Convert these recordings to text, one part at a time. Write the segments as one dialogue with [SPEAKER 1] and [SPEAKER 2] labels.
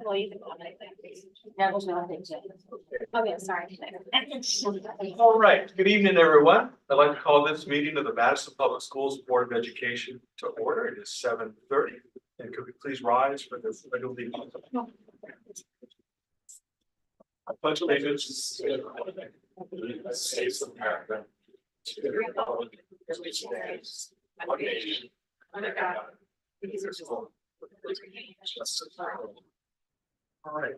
[SPEAKER 1] Well, you can comment, I think. That was not it. Oh, yeah, sorry.
[SPEAKER 2] All right, good evening, everyone. I'd like to call this meeting of the Madison Public Schools Board of Education to order. It is 7:30. And could we please rise for the pledge of allegiance? I pledge allegiance to the United States of America, to the republic for which it stands, one nation, under God, indivisible, with liberty and justice for all. All right.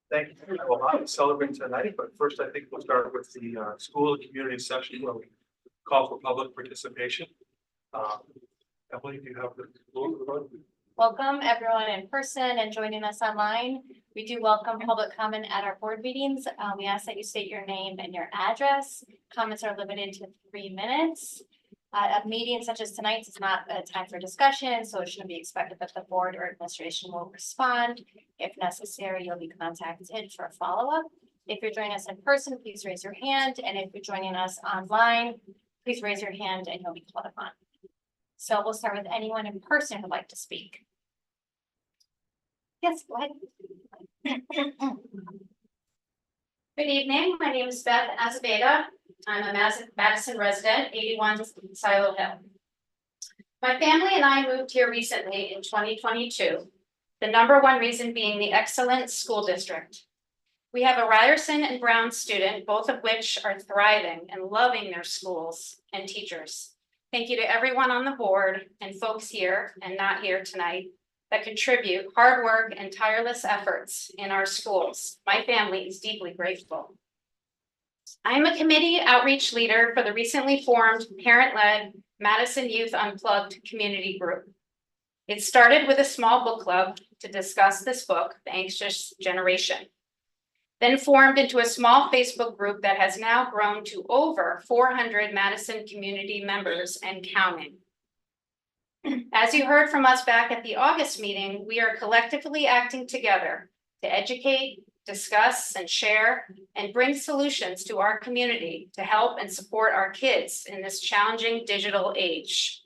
[SPEAKER 2] Thank you. Well, I'm celebrating tonight, but first I think we'll start with the school and community session where we call for public participation. Emily, do you have the floor?
[SPEAKER 1] Welcome everyone in person and joining us online. We do welcome public comment at our board meetings. We ask that you state your name and your address. Comments are limited to 3 minutes. A meeting such as tonight's is not a time for discussion, so it shouldn't be expected that the board or administration will respond. If necessary, you'll be contacted for a follow-up. If you're joining us in person, please raise your hand. And if you're joining us online, please raise your hand and you'll be called upon. So we'll start with anyone in person who'd like to speak. Yes, go ahead.
[SPEAKER 3] Good evening, my name is Beth Azabeda. I'm a Madison resident, 81 Silo Hill. My family and I moved here recently in 2022. The #1 reason being the excellent school district. We have a Ryerson and Brown student, both of which are thriving and loving their schools and teachers. Thank you to everyone on the board and folks here and not here tonight that contribute hard work and tireless efforts in our schools. My family is deeply grateful. I'm a committee outreach leader for the recently formed parent-led Madison Youth Unplugged community group. It started with a small book club to discuss this book, The Anxious Generation, then formed into a small Facebook group that has now grown to over 400 Madison community members and counting. As you heard from us back at the August meeting, we are collectively acting together to educate, discuss, and share, and bring solutions to our community to help and support our kids in this challenging digital age.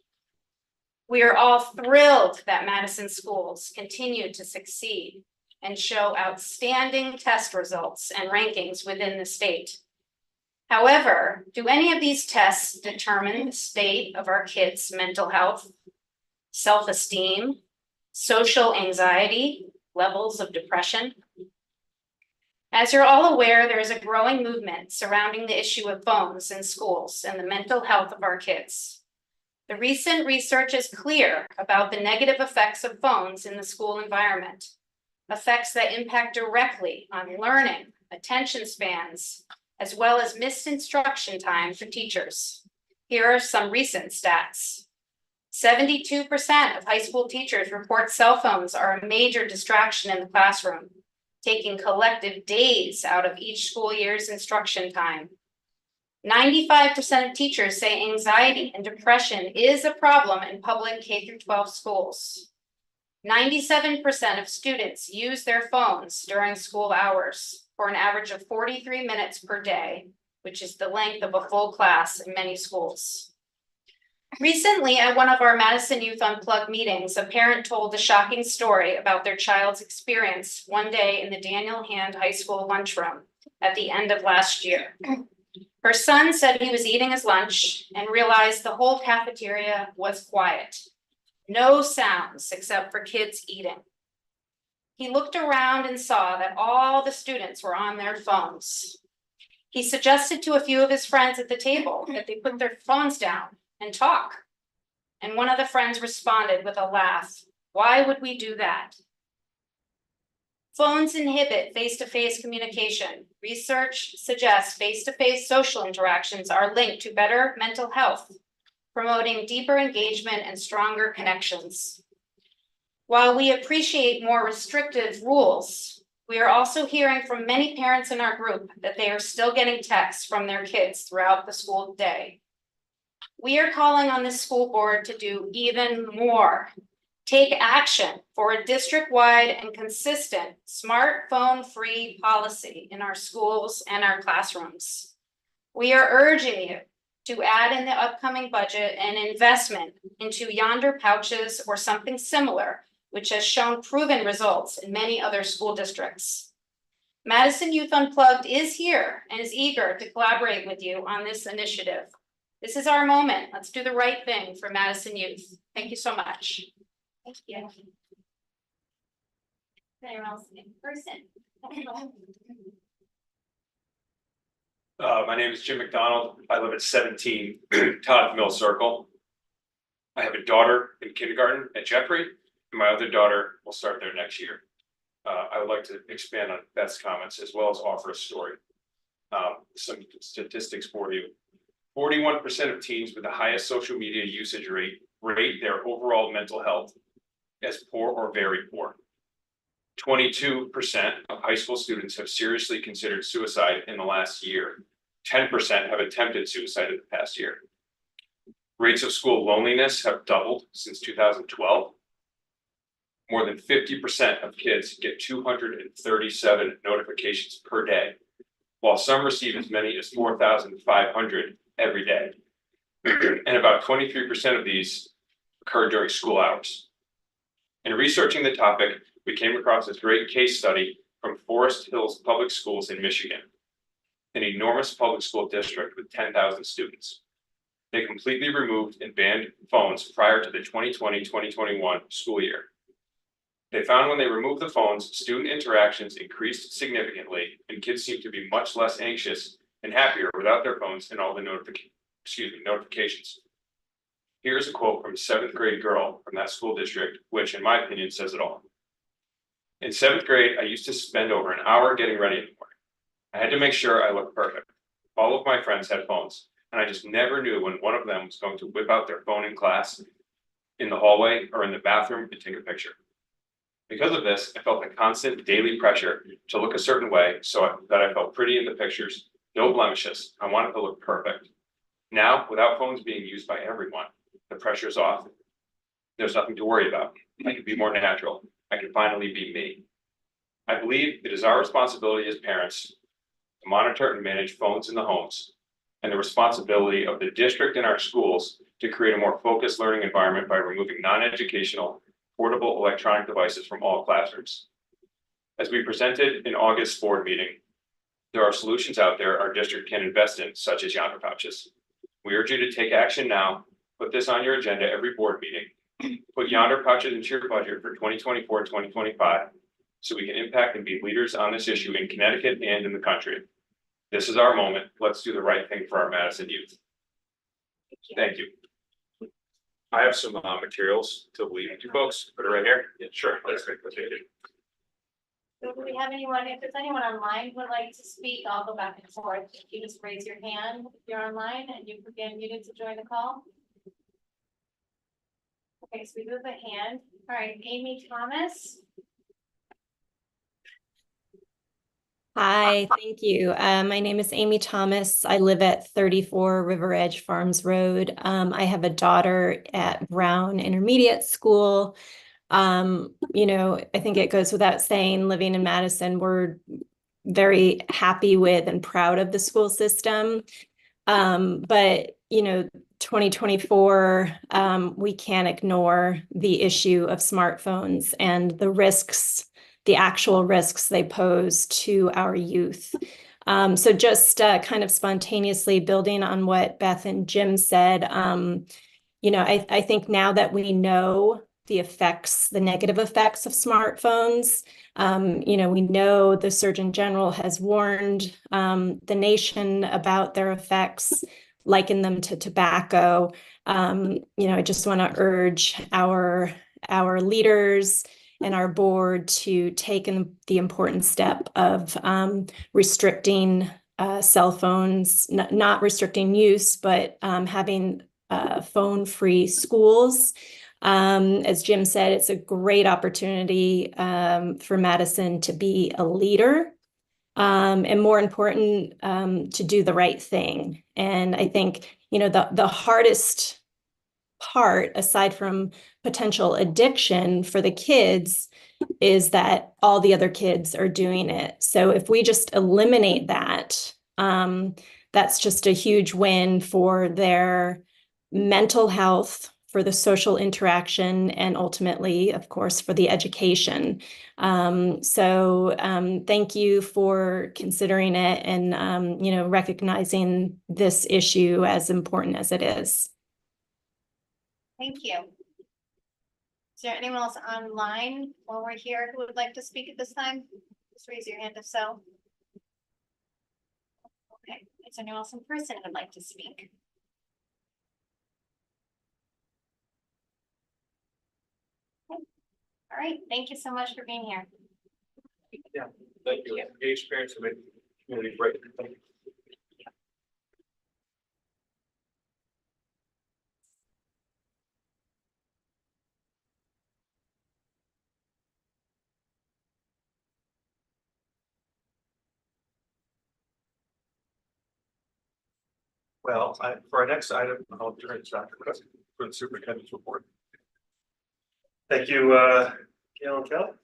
[SPEAKER 3] We are all thrilled that Madison schools continue to succeed and show outstanding test results and rankings within the state. However, do any of these tests determine the state of our kids' mental health, self-esteem, social anxiety, levels of depression? As you're all aware, there is a growing movement surrounding the issue of phones in schools and the mental health of our kids. The recent research is clear about the negative effects of phones in the school environment, effects that impact directly on learning, attention spans, as well as missed instruction time for teachers. Here are some recent stats. 72% of high school teachers report cell phones are a major distraction in the classroom, taking collective days out of each school year's instruction time. 95% of teachers say anxiety and depression is a problem in public K-12 schools. 97% of students use their phones during school hours for an average of 43 minutes per day, which is the length of a full class in many schools. Recently, at one of our Madison Youth Unplugged meetings, a parent told a shocking story about their child's experience one day in the Daniel Hand High School lunchroom at the end of last year. Her son said he was eating his lunch and realized the whole cafeteria was quiet. No sounds except for kids eating. He looked around and saw that all the students were on their phones. He suggested to a few of his friends at the table that they put their phones down and talk. And one of the friends responded with a laugh. Why would we do that? Phones inhibit face-to-face communication. Research suggests face-to-face social interactions are linked to better mental health, promoting deeper engagement and stronger connections. While we appreciate more restrictive rules, we are also hearing from many parents in our group that they are still getting texts from their kids throughout the school day. We are calling on the school board to do even more. Take action for a district-wide and consistent smartphone-free policy in our schools and our classrooms. We are urging you to add in the upcoming budget an investment into Yonder pouches or something similar, which has shown proven results in many other school districts. Madison Youth Unplugged is here and is eager to collaborate with you on this initiative. This is our moment. Let's do the right thing for Madison youth. Thank you so much.
[SPEAKER 1] Thank you. Anyone else in person?
[SPEAKER 2] My name is Jim McDonald. I live at 17 Todd Mill Circle. I have a daughter in kindergarten at Jeffrey, and my other daughter will start there next year. I would like to expand on Beth's comments as well as offer a story. Some statistics for you. 41% of teens with the highest social media usage rate their overall mental health as poor or very poor. 22% of high school students have seriously considered suicide in the last year. 10% have attempted suicide in the past year. Rates of school loneliness have doubled since 2012. More than 50% of kids get 237 notifications per day, while some receive as many as 4,500 every day. And about 23% of these occur during school hours. In researching the topic, we came across this great case study from Forest Hills Public Schools in Michigan, an enormous public school district with 10,000 students. They completely removed and banned phones prior to the 2020-2021 school year. They found when they removed the phones, student interactions increased significantly, and kids seemed to be much less anxious and happier without their phones and all the notifications. Here's a quote from a 7th grade girl from that school district, which in my opinion says it all. In 7th grade, I used to spend over an hour getting ready in the morning. I had to make sure I looked perfect. All of my friends had phones, and I just never knew when one of them was going to whip out their phone in class, in the hallway, or in the bathroom and take a picture. Because of this, I felt the constant daily pressure to look a certain way that I felt pretty in the pictures, no blemishes. I wanted to look perfect. Now, without phones being used by everyone, the pressure's off. There's nothing to worry about. I can be more natural. I can finally be me. I believe it is our responsibility as parents to monitor and manage phones in the homes, and the responsibility of the district and our schools to create a more focused learning environment by removing non-educational portable electronic devices from all classrooms. As we presented in August's board meeting, there are solutions out there our district can invest in, such as Yonder pouches. We urge you to take action now. Put this on your agenda every board meeting. Put Yonder pouches into your budget for 2024-2025 so we can impact and be leaders on this issue in Connecticut and in the country. This is our moment. Let's do the right thing for our Madison youth. Thank you. I have some materials to leave you folks. Put it right here. Yeah, sure. That's great.
[SPEAKER 1] So do we have anyone, if there's anyone online who would like to speak, I'll go back and forth. You just raise your hand if you're online and you can get muted to join the call. Okay, so we move a hand. All right, Amy Thomas.
[SPEAKER 4] Hi, thank you. My name is Amy Thomas. I live at 34 River Edge Farms Road. I have a daughter at Brown Intermediate School. I think it goes without saying, living in Madison, we're very happy with and proud of the school system. But 2024, we can't ignore the issue of smartphones and the risks, the actual risks they pose to our youth. So just kind of spontaneously building on what Beth and Jim said, I think now that we know the effects, the negative effects of smartphones, we know the Surgeon General has warned the nation about their effects, likened them to tobacco. I just want to urge our leaders and our board to take the important step of restricting cell phones, not restricting use, but having phone-free schools. As Jim said, it's a great opportunity for Madison to be a leader, and more important, to do the right thing. And I think, the hardest part, aside from potential addiction for the kids, is that all the other kids are doing it. So if we just eliminate that, that's just a huge win for their mental health, for the social interaction, and ultimately, of course, for the education. Thank you for considering it and, recognizing this issue as important as it is.
[SPEAKER 1] Thank you. Is there anyone else online while we're here who would like to speak at this time? Just raise your hand if so. Okay, is there anyone else in person who would like to speak? All right, thank you so much for being here.
[SPEAKER 2] Yeah, thank you. Engaged parents who make community great. Thank you. Well, for our next item, I'll turn it to Dr. Cook for the superintendent's report. Thank you, Gail and Kel.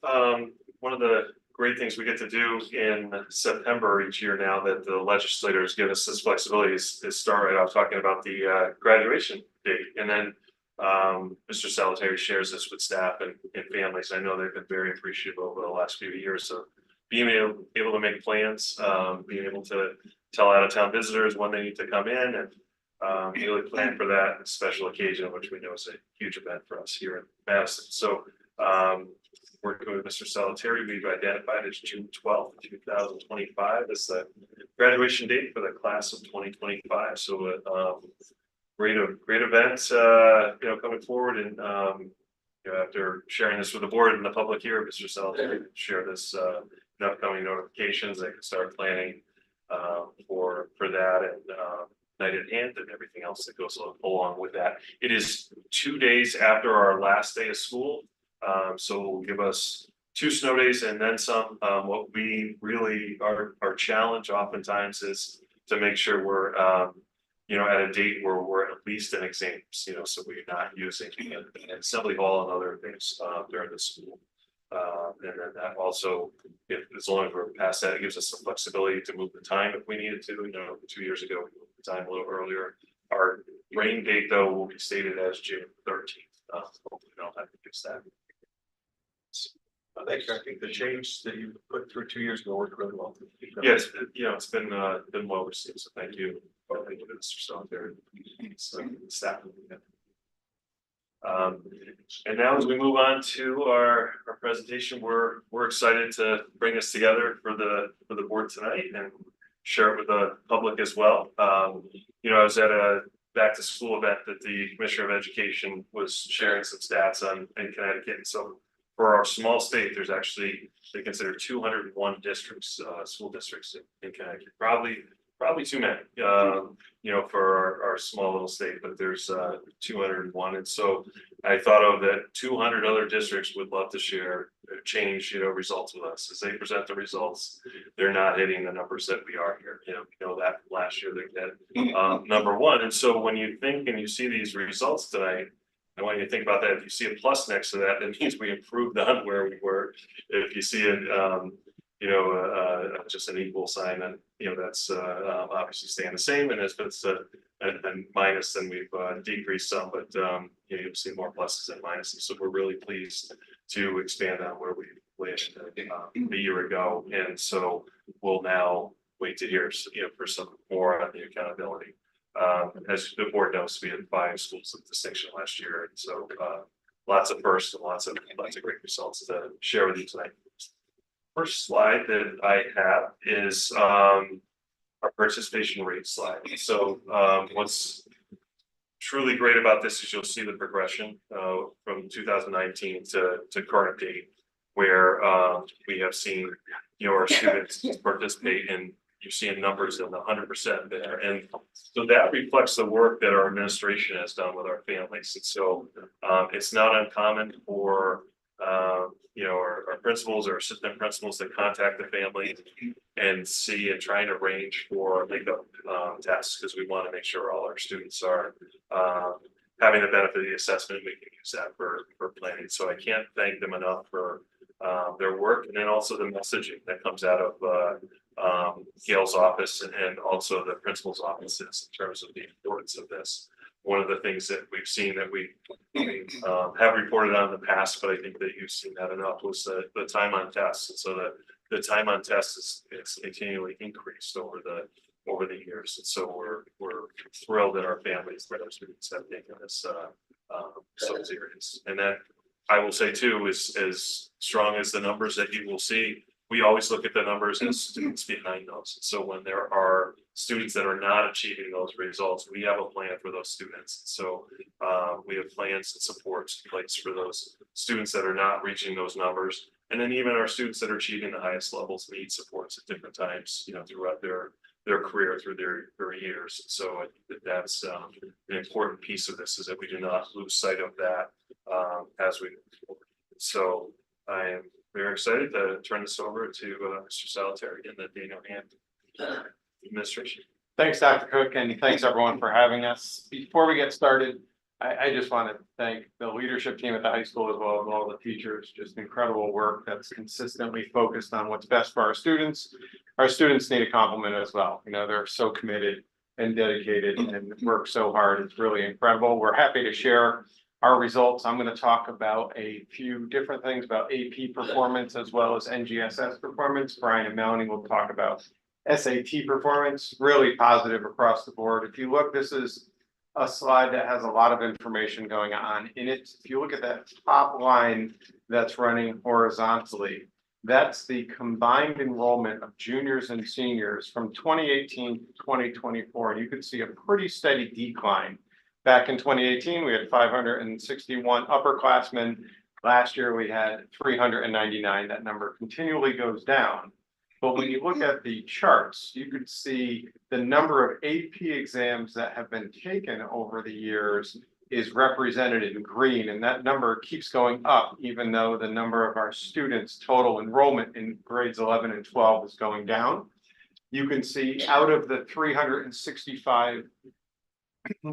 [SPEAKER 2] One of the great things we get to do in September each year now that the legislators give us this flexibility is start right off talking about the graduation date. And then Mr. Salvatore shares this with staff and families. I know they've been very appreciative over the last few years of being able to make plans, being able to tell out of town visitors when they need to come in and really plan for that special occasion, which we know is a huge event for us here in Madison. So working with Mr. Salvatore, we've identified as June 12th, 2025 as the graduation date for the class of 2025. So great event, coming forward. And after sharing this with the board and the public here, Mr. Salvatore share this in upcoming notifications. They can start planning for that and night at hand and everything else that goes along with that. It is 2 days after our last day of school. So we'll give us 2 snow days and then some. What we really our challenge oftentimes is to make sure we're at a date where we're at least in exams, so we're not using an assembly hall and other things during the school. And then that also, as long as we're past that, it gives us some flexibility to move the time if we needed to. 2 years ago, we moved the time a little earlier. Our rain date, though, will be stated as June 13th. Hopefully, we don't have to fix that. Thanks. I think the change that you put through 2 years ago worked really well. Yes, it's been well received. So thank you. Thank you, Mr. Stone there. Staff. And now as we move on to our presentation, we're excited to bring this together for the board tonight and share it with the public as well. I was at a back to school event that the Commissioner of Education was sharing some stats on in Connecticut. And so for our small state, there's actually, they consider 201 districts, school districts in Connecticut. Probably too many, for our small little state, but there's 201. And so I thought of that 200 other districts would love to share change, results with us. As they present the results, they're not hitting the numbers that we are here. We know that last year they did number 1. And so when you think and you see these results tonight, I want you to think about that. If you see a plus next to that, that means we improved on where we were. If you see it, just an equal sign, then that's obviously staying the same. And if it's a minus, then we've decreased some, but you'll see more pluses and minuses. So we're really pleased to expand on where we landed a year ago, and so we'll now wait to hear for some more on the accountability. As the board knows, we had 5 schools of distinction last year, and so lots of firsts and lots of great results to share with you tonight. First slide that I have is our participation rate slide. So what's truly great about this is you'll see the progression from 2019 to current date, where we have seen our students participate, and you're seeing numbers in the 100% there. And so that reflects the work that our administration has done with our families. And so it's not uncommon for our principals or assistant principals to contact the family and see and try and arrange for makeup tests, because we want to make sure all our students are having the benefit of the assessment. We can use that for planning. So I can't thank them enough for their work, and then also the messaging that comes out of Gail's office and also the principal's offices in terms of the importance of this. One of the things that we've seen that we have reported on in the past, but I think that you've seen that enough, was the time on tests. And so the time on tests is continually increased over the years. And so we're thrilled that our families, that our students have taken this so serious. And then I will say too, is as strong as the numbers that you will see, we always look at the numbers as students behind those. So when there are students that are not achieving those results, we have a plan for those students. So we have plans and supports in place for those students that are not reaching those numbers. And then even our students that are achieving the highest levels need supports at different times, throughout their career, through their years. So I think that's an important piece of this, is that we do not lose sight of that as we move forward. So I am very excited to turn this over to Mr. Salvatore and the Daniel Hand administration.
[SPEAKER 5] Thanks, Dr. Cook, and thanks everyone for having us. Before we get started, I just want to thank the leadership team at the high school, as well as all the teachers. Just incredible work that's consistently focused on what's best for our students. Our students need a compliment as well. They're so committed and dedicated and work so hard. It's really incredible. We're happy to share our results. I'm going to talk about a few different things about AP performance as well as NGSS performance. Brian and Melanie will talk about SAT performance, really positive across the board. If you look, this is a slide that has a lot of information going on in it. If you look at that top line that's running horizontally, that's the combined enrollment of juniors and seniors from 2018 to 2024. And you can see a pretty steady decline. Back in 2018, we had 561 upperclassmen. Last year, we had 399. That number continually goes down. But when you look at the charts, you could see the number of AP exams that have been taken over the years is represented in green, and that number keeps going up, even though the number of our students' total enrollment in grades 11 and 12 is going down. You can see out of the 365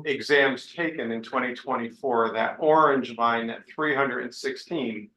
[SPEAKER 5] exams taken in 2024, that orange line at 316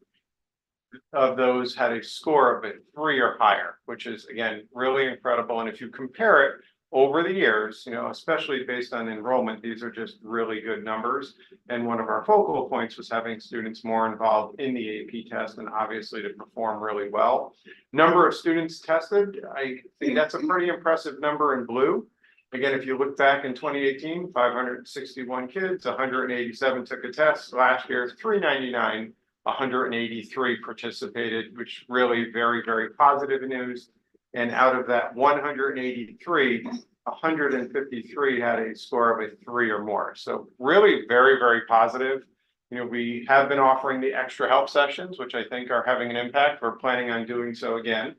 [SPEAKER 5] of those had a score of a 3 or higher, which is, again, really incredible. And if you compare it over the years, especially based on enrollment, these are just really good numbers. And one of our focal points was having students more involved in the AP test and obviously to perform really well. Number of students tested, I think that's a pretty impressive number in blue. Again, if you look back in 2018, 561 kids, 187 took a test. Last year, 399, 183 participated, which really very, very positive news. And out of that 183, 153 had a score of a 3 or more. So really very, very positive. We have been offering the extra help sessions, which I think are having an impact. We're planning on doing so again.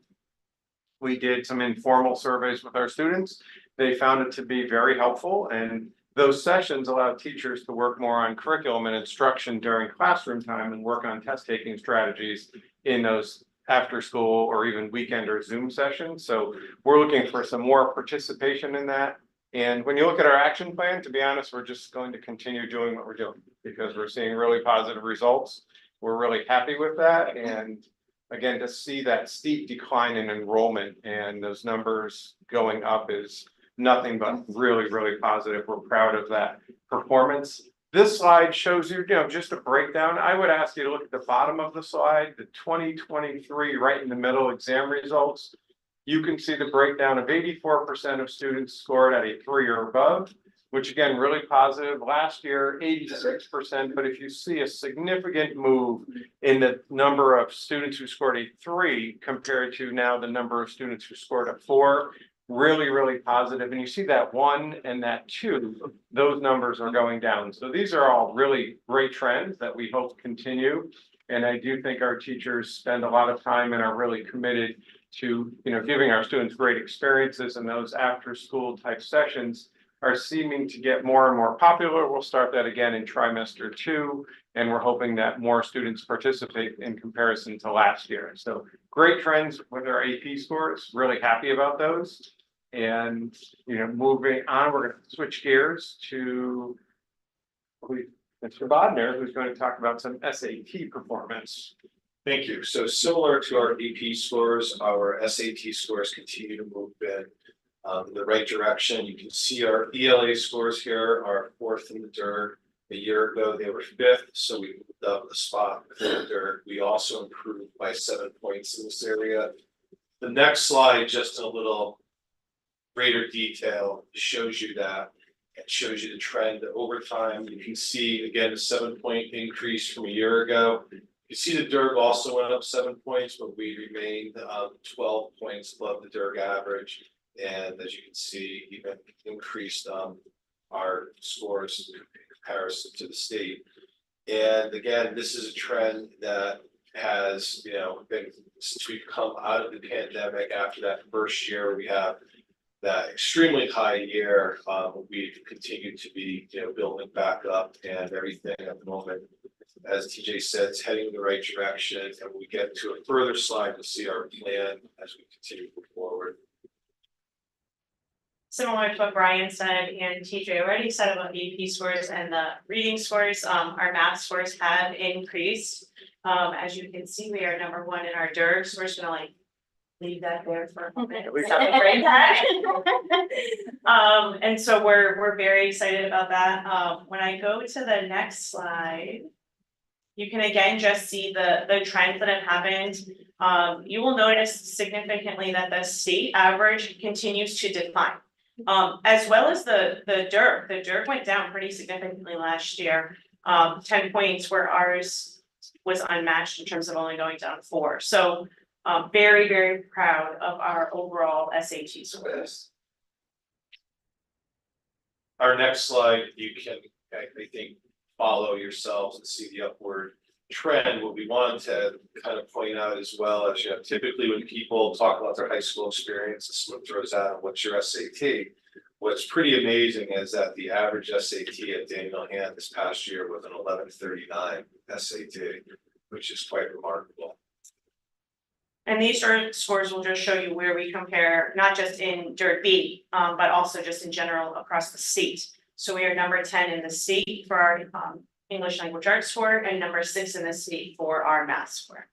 [SPEAKER 5] We did some informal surveys with our students. They found it to be very helpful, and those sessions allow teachers to work more on curriculum and instruction during classroom time and work on test taking strategies in those after school or even weekend or Zoom sessions. So we're looking for some more participation in that. And when you look at our action plan, to be honest, we're just going to continue doing what we're doing because we're seeing really positive results. We're really happy with that. And again, to see that steep decline in enrollment and those numbers going up is nothing but really, really positive. We're proud of that performance. This slide shows you, just a breakdown. I would ask you to look at the bottom of the slide, the 2023 right in the middle exam results. You can see the breakdown of 84% of students scored at a 3 or above, which again, really positive. Last year, 86%, but if you see a significant move in the number of students who scored a 3 compared to now the number of students who scored a 4, really, really positive. And you see that 1 and that 2, those numbers are going down. So these are all really great trends that we hope continue. And I do think our teachers spend a lot of time and are really committed to, giving our students great experiences, and those after school type sessions are seeming to get more and more popular. We'll start that again in trimester 2, and we're hoping that more students participate in comparison to last year. So great trends with our AP scores, really happy about those. And, moving on, we're going to switch gears to Mr. Bodner, who's going to talk about some SAT performance.
[SPEAKER 2] Thank you. So similar to our AP scores, our SAT scores continue to move in the right direction. You can see our ELA scores here are fourth in the DIRG. A year ago, they were fifth, so we moved up a spot within the DIRG. We also improved by 7 points in this area. The next slide, just a little greater detail, shows you that. It shows you the trend over time. You can see again a 7-point increase from a year ago. You see the DIRG also went up 7 points, but we remained 12 points above the DIRG average. And as you can see, even increased our scores in comparison to the state. And again, this is a trend that has, been since we've come out of the pandemic. After that first year, we have that extremely high year. We've continued to be, building back up, and everything at the moment, as TJ said, it's heading in the right direction. And when we get to a further slide, you'll see our plan as we continue to move forward.
[SPEAKER 6] Similar to what Brian said and TJ already said about the AP scores and the reading scores, our math scores have increased. As you can see, we are number 1 in our DIRG, so we're just gonna leave that there for a moment. We celebrate that. And so we're very excited about that. When I go to the next slide, you can again just see the trends that have happened. You will notice significantly that the state average continues to decline. As well as the DIRG. The DIRG went down pretty significantly last year. 10 points where ours was unmatched in terms of only going down 4. So very, very proud of our overall SAT scores.
[SPEAKER 2] Our next slide, you can, I think, follow yourselves and see the upward trend. What we wanted to kind of point out as well is, typically when people talk about their high school experience, someone throws out, what's your SAT? What's pretty amazing is that the average SAT at Daniel Hand this past year was an 1139 SAT, which is quite remarkable.
[SPEAKER 6] And these scores will just show you where we compare, not just in DIRG B, but also just in general across the state. So we are number 10 in the state for our English language arts score, and number 6 in the state for our math score.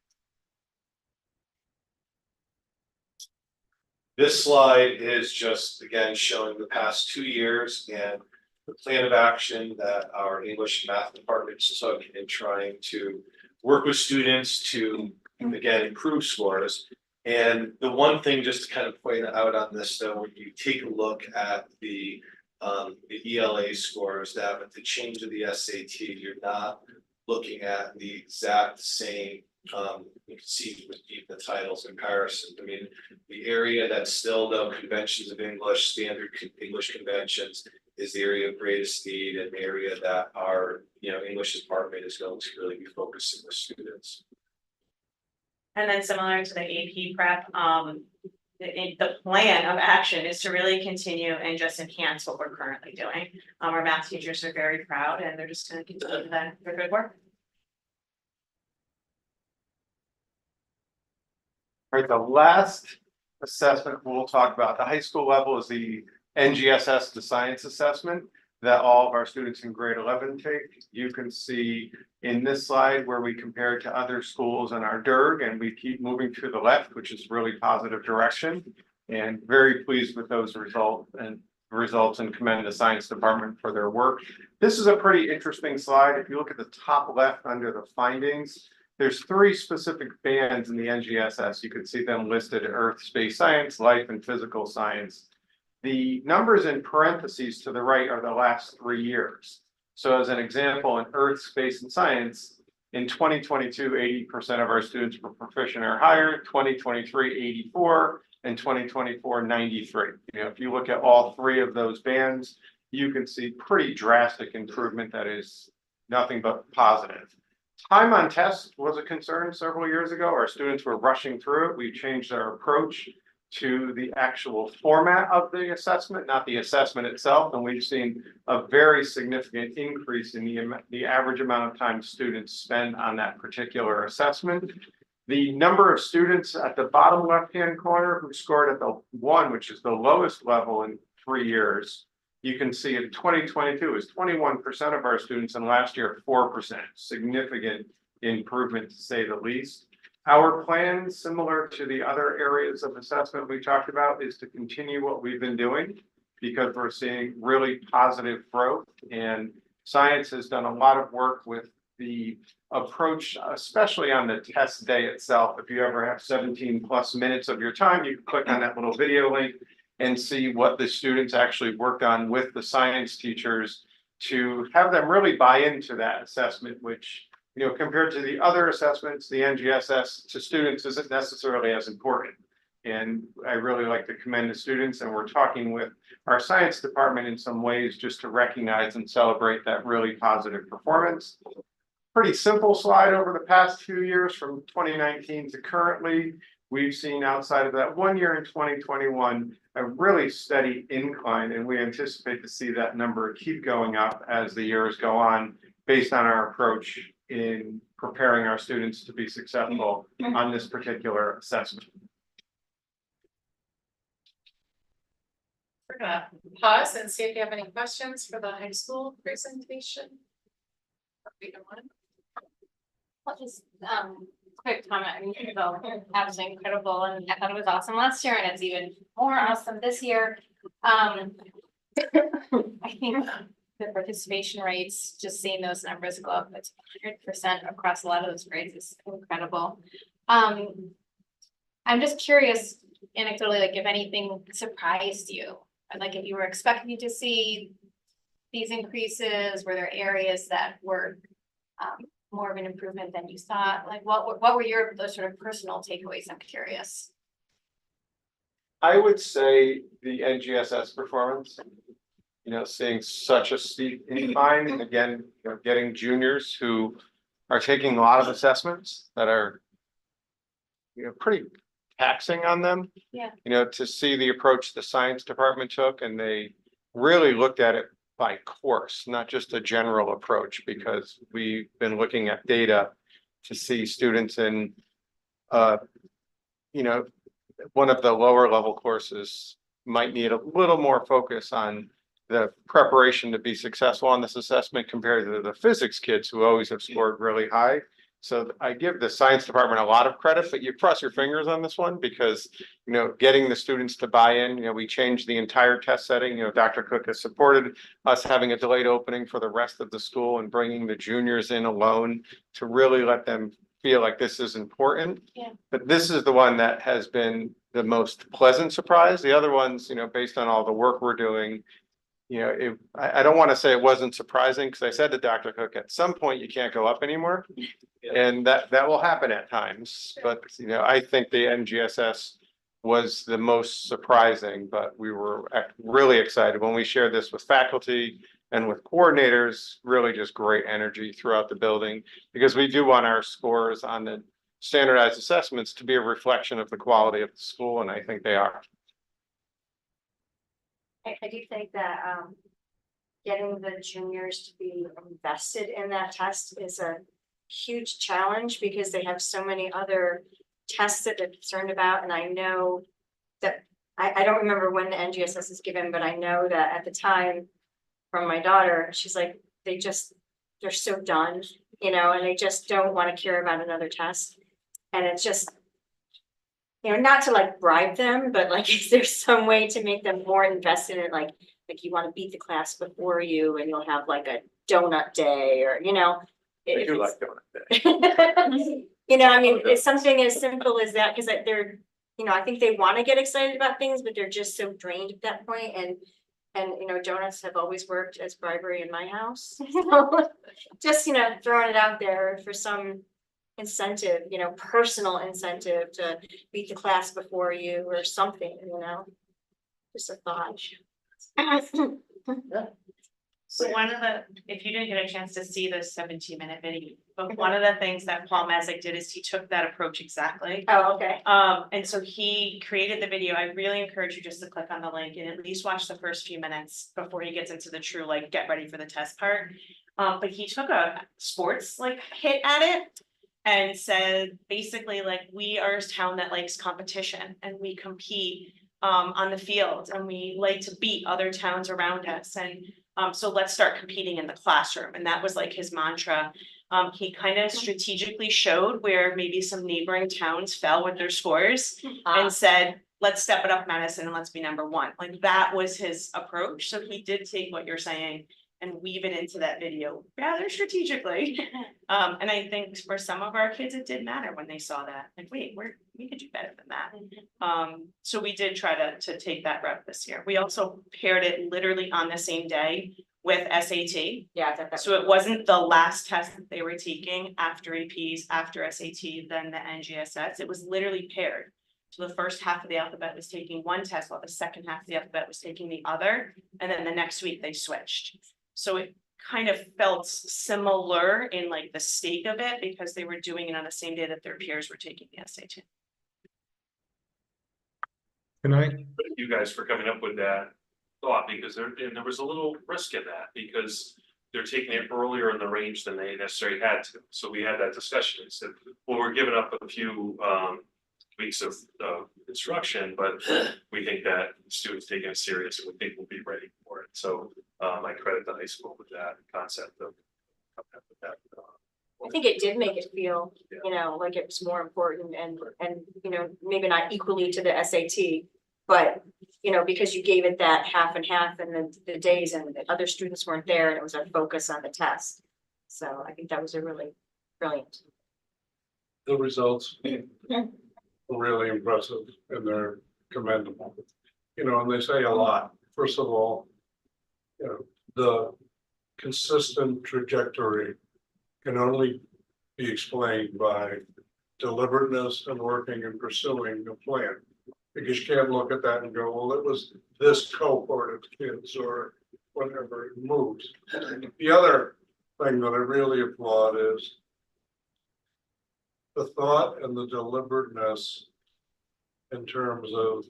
[SPEAKER 2] This slide is just, again, showing the past 2 years and the plan of action that our English and math departments took in trying to work with students to, again, improve scores. And the one thing just to kind of point out on this, though, when you take a look at the ELA scores, that with the change of the SAT, you're not looking at the exact same, you can see with the titles comparison. I mean, the area that's still, though, conventions of English, standard English conventions, is the area of greatest need, and the area that our, English department is going to really be focusing with students.
[SPEAKER 6] And then similar to the AP prep, the plan of action is to really continue and just enhance what we're currently doing. Our math teachers are very proud, and they're just going to continue their good work.
[SPEAKER 5] All right, the last assessment we'll talk about, the high school level, is the NGSS, the science assessment that all of our students in grade 11 take. You can see in this slide where we compare to other schools in our DIRG, and we keep moving to the left, which is really positive direction, and very pleased with those results and commend the science department for their work. This is a pretty interesting slide. If you look at the top left under the findings, there's 3 specific bands in the NGSS. You can see them listed: Earth, Space Science, Life, and Physical Science. The numbers in parentheses to the right are the last 3 years. So as an example, in Earth, Space, and Science, in 2022, 80% of our students were proficient or higher, 2023, 84, and 2024, 93. If you look at all 3 of those bands, you can see pretty drastic improvement that is nothing but positive. Time on test was a concern several years ago. Our students were rushing through it. We changed our approach to the actual format of the assessment, not the assessment itself. And we've seen a very significant increase in the average amount of time students spend on that particular assessment. The number of students at the bottom left-hand corner who scored at the 1, which is the lowest level in 3 years, you can see in 2022 is 21% of our students, and last year 4%. Significant improvement, to say the least. Our plan, similar to the other areas of assessment we talked about, is to continue what we've been doing because we're seeing really positive growth, and science has done a lot of work with the approach, especially on the test day itself. If you ever have 17+ minutes of your time, you can click on that little video link and see what the students actually worked on with the science teachers to have them really buy into that assessment, which, you know, compared to the other assessments, the NGSS to students isn't necessarily as important. And I really like to commend the students, and we're talking with our science department in some ways just to recognize and celebrate that really positive performance. Pretty simple slide over the past few years from 2019 to currently. We've seen outside of that 1 year in 2021, a really steady incline, and we anticipate to see that number keep going up as the years go on based on our approach in preparing our students to be successful on this particular assessment.
[SPEAKER 7] We're gonna pause and see if you have any questions for the high school presentation.
[SPEAKER 1] Well, just, quick comment, I mean, the absolutely incredible, and I thought it was awesome last year, and it's even more awesome this year. I think the participation rates, just seeing those numbers go up, it's 100% across a lot of those grades is incredible. I'm just curious, anecdotally, like if anything surprised you, like if you were expecting to see these increases, were there areas that were more of an improvement than you thought? Like what were your those sort of personal takeaways? I'm curious.
[SPEAKER 5] I would say the NGSS performance, you know, seeing such a steep incline, and again, you know, getting juniors who are taking a lot of assessments that are, you know, pretty taxing on them.
[SPEAKER 1] Yeah.
[SPEAKER 5] You know, to see the approach the science department took, and they really looked at it by course, not just a general approach, because we've been looking at data to see students in, you know, one of the lower level courses might need a little more focus on the preparation to be successful on this assessment compared to the physics kids who always have scored really high. So I give the science department a lot of credit, but you cross your fingers on this one because, you know, getting the students to buy in, you know, we changed the entire test setting. You know, Dr. Cook has supported us having a delayed opening for the rest of the school and bringing the juniors in alone to really let them feel like this is important.
[SPEAKER 1] Yeah.
[SPEAKER 5] But this is the one that has been the most pleasant surprise. The other ones, you know, based on all the work we're doing, you know, I don't want to say it wasn't surprising, because I said to Dr. Cook, at some point you can't go up anymore. And that will happen at times, but you know, I think the NGSS was the most surprising, but we were really excited when we shared this with faculty and with coordinators. Really just great energy throughout the building, because we do want our scores on the standardized assessments to be a reflection of the quality of the school, and I think they are.
[SPEAKER 8] I do think that getting the juniors to be invested in that test is a huge challenge, because they have so many other tests that they're concerned about. And I know that I don't remember when the NGSS is given, but I know that at the time from my daughter, she's like, they're so done, you know, and they just don't want to care about another test. And it's just, you know, not to like bribe them, but like, is there some way to make them more invested in like you want to beat the class before you, and you'll have like a donut day, or, you know.
[SPEAKER 5] I do like doing it.
[SPEAKER 8] You know, I mean, it's something as simple as that, because they're, you know, I think they want to get excited about things, but they're just so drained at that point. And you know, donuts have always worked as bribery in my house. So just, you know, throwing it out there for some incentive, you know, personal incentive to beat the class before you or something, you know, just a thought.
[SPEAKER 6] So one of the, if you didn't get a chance to see the 17-minute video, but one of the things that Paul Mezek did is he took that approach exactly.
[SPEAKER 8] Oh, okay.
[SPEAKER 6] And so he created the video. I really encourage you just to click on the link and at least watch the first few minutes before he gets into the true, like, get ready for the test part. But he took a sports like hit at it and said, basically, like, we are a town that likes competition and we compete on the field and we like to beat other towns around us. And so let's start competing in the classroom. And that was like his mantra. He kind of strategically showed where maybe some neighboring towns fell with their scores and said, let's step it up, Madison, and let's be number one. Like that was his approach. So he did take what you're saying and weave it into that video rather strategically. And I think for some of our kids, it did matter when they saw that. Like, wait, we could do better than that. So we did try to take that route this year. We also paired it literally on the same day with SAT.
[SPEAKER 8] Yeah, I thought that.
[SPEAKER 6] So it wasn't the last test that they were taking after APs, after SAT, then the NGSS. It was literally paired. So the first half of the alphabet was taking one test, while the second half of the alphabet was taking the other. And then the next week they switched. So it kind of felt similar in like the stake of it because they were doing it on the same day that their peers were taking the SAT.
[SPEAKER 9] Can I?
[SPEAKER 2] You guys for coming up with that thought, because there was a little risk in that, because they're taking it earlier in the range than they necessarily had to. So we had that discussion. We said, well, we're giving up a few weeks of instruction, but we think that students taking it serious and we think we'll be ready for it. So I credit the high school with that concept of coming up with that.
[SPEAKER 8] I think it did make it feel, you know, like it was more important and, you know, maybe not equally to the SAT, but, you know, because you gave it that half and half and then the days and the other students weren't there and it was a focus on the test. So I think that was a really brilliant.
[SPEAKER 9] The results were really impressive and they're commendable. You know, and they say a lot. First of all, you know, the consistent trajectory can only be explained by deliberateness and working and pursuing a plan. Because you can't look at that and go, well, it was this cohort of kids or whatever, it moves. The other thing that I really applaud is the thought and the deliberateness in terms of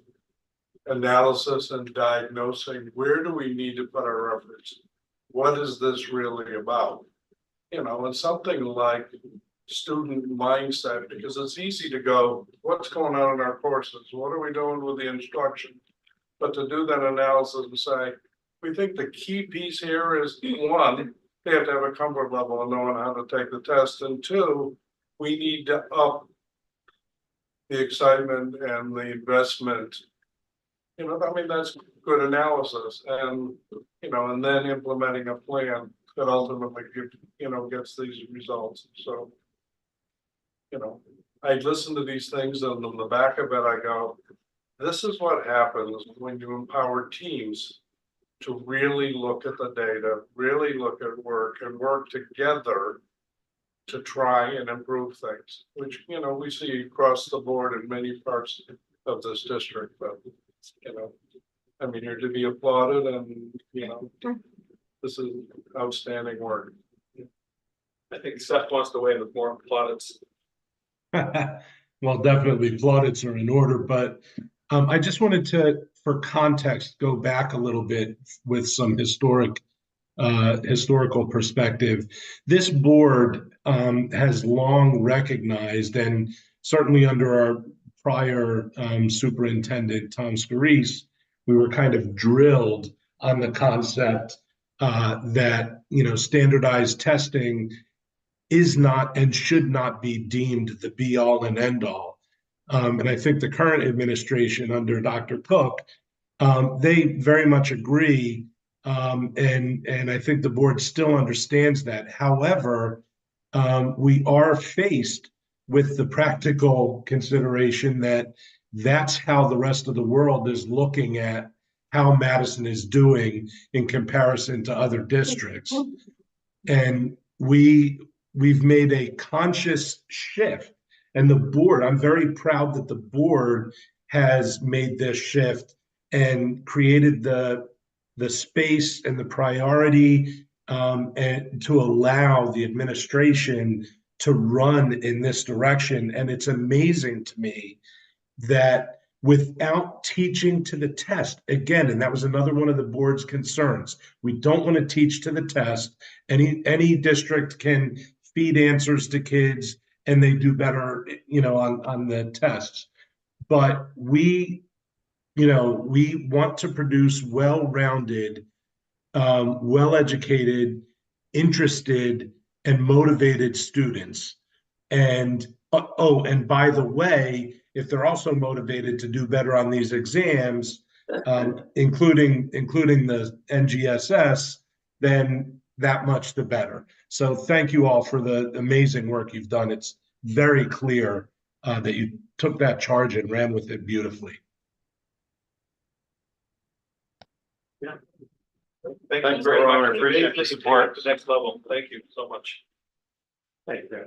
[SPEAKER 9] analysis and diagnosing, where do we need to put our efforts? What is this really about? You know, and something like student mindset, because it's easy to go, what's going on in our courses? What are we doing with the instruction? But to do that analysis and say, we think the key piece here is one, they have to have a comfort level of knowing how to take the test. And two, we need to up the excitement and the investment. You know, I mean, that's good analysis and, you know, and then implementing a plan that ultimately gets these results. So, you know, I listen to these things and on the back of it, I go, this is what happens when you empower teams to really look at the data, really look at work and work together to try and improve things, which, you know, we see across the board in many parts of this district, but, you know, I mean, you're to be applauded and, you know, this is outstanding work.
[SPEAKER 2] I think Seth wants to weigh in with more plaudits.
[SPEAKER 9] Well, definitely plaudits are in order, but I just wanted to, for context, go back a little bit with some historical perspective. This board has long recognized, and certainly under our prior superintendent, Tom Scarice, we were kind of drilled on the concept that, you know, standardized testing is not and should not be deemed the be all and end all. And I think the current administration under Dr. Cook, they very much agree. And I think the board still understands that. However, we are faced with the practical consideration that that's how the rest of the world is looking at how Madison is doing in comparison to other districts. And we've made a conscious shift. And the board, I'm very proud that the board has made this shift and created the space and the priority and to allow the administration to run in this direction. And it's amazing to me that without teaching to the test, again, and that was another one of the board's concerns, we don't want to teach to the test. Any district can feed answers to kids and they do better, you know, on the tests. But we want to produce well-rounded, well-educated, interested, and motivated students. And and by the way, if they're also motivated to do better on these exams, including the NGSS, then that much the better. So thank you all for the amazing work you've done. It's very clear that you took that charge and ran with it beautifully.
[SPEAKER 2] Thank
[SPEAKER 5] Thanks,
[SPEAKER 2] you very
[SPEAKER 5] everyone.
[SPEAKER 2] much.
[SPEAKER 5] I appreciate the support.
[SPEAKER 2] To the next level. Thank you so much.
[SPEAKER 5] Thank you.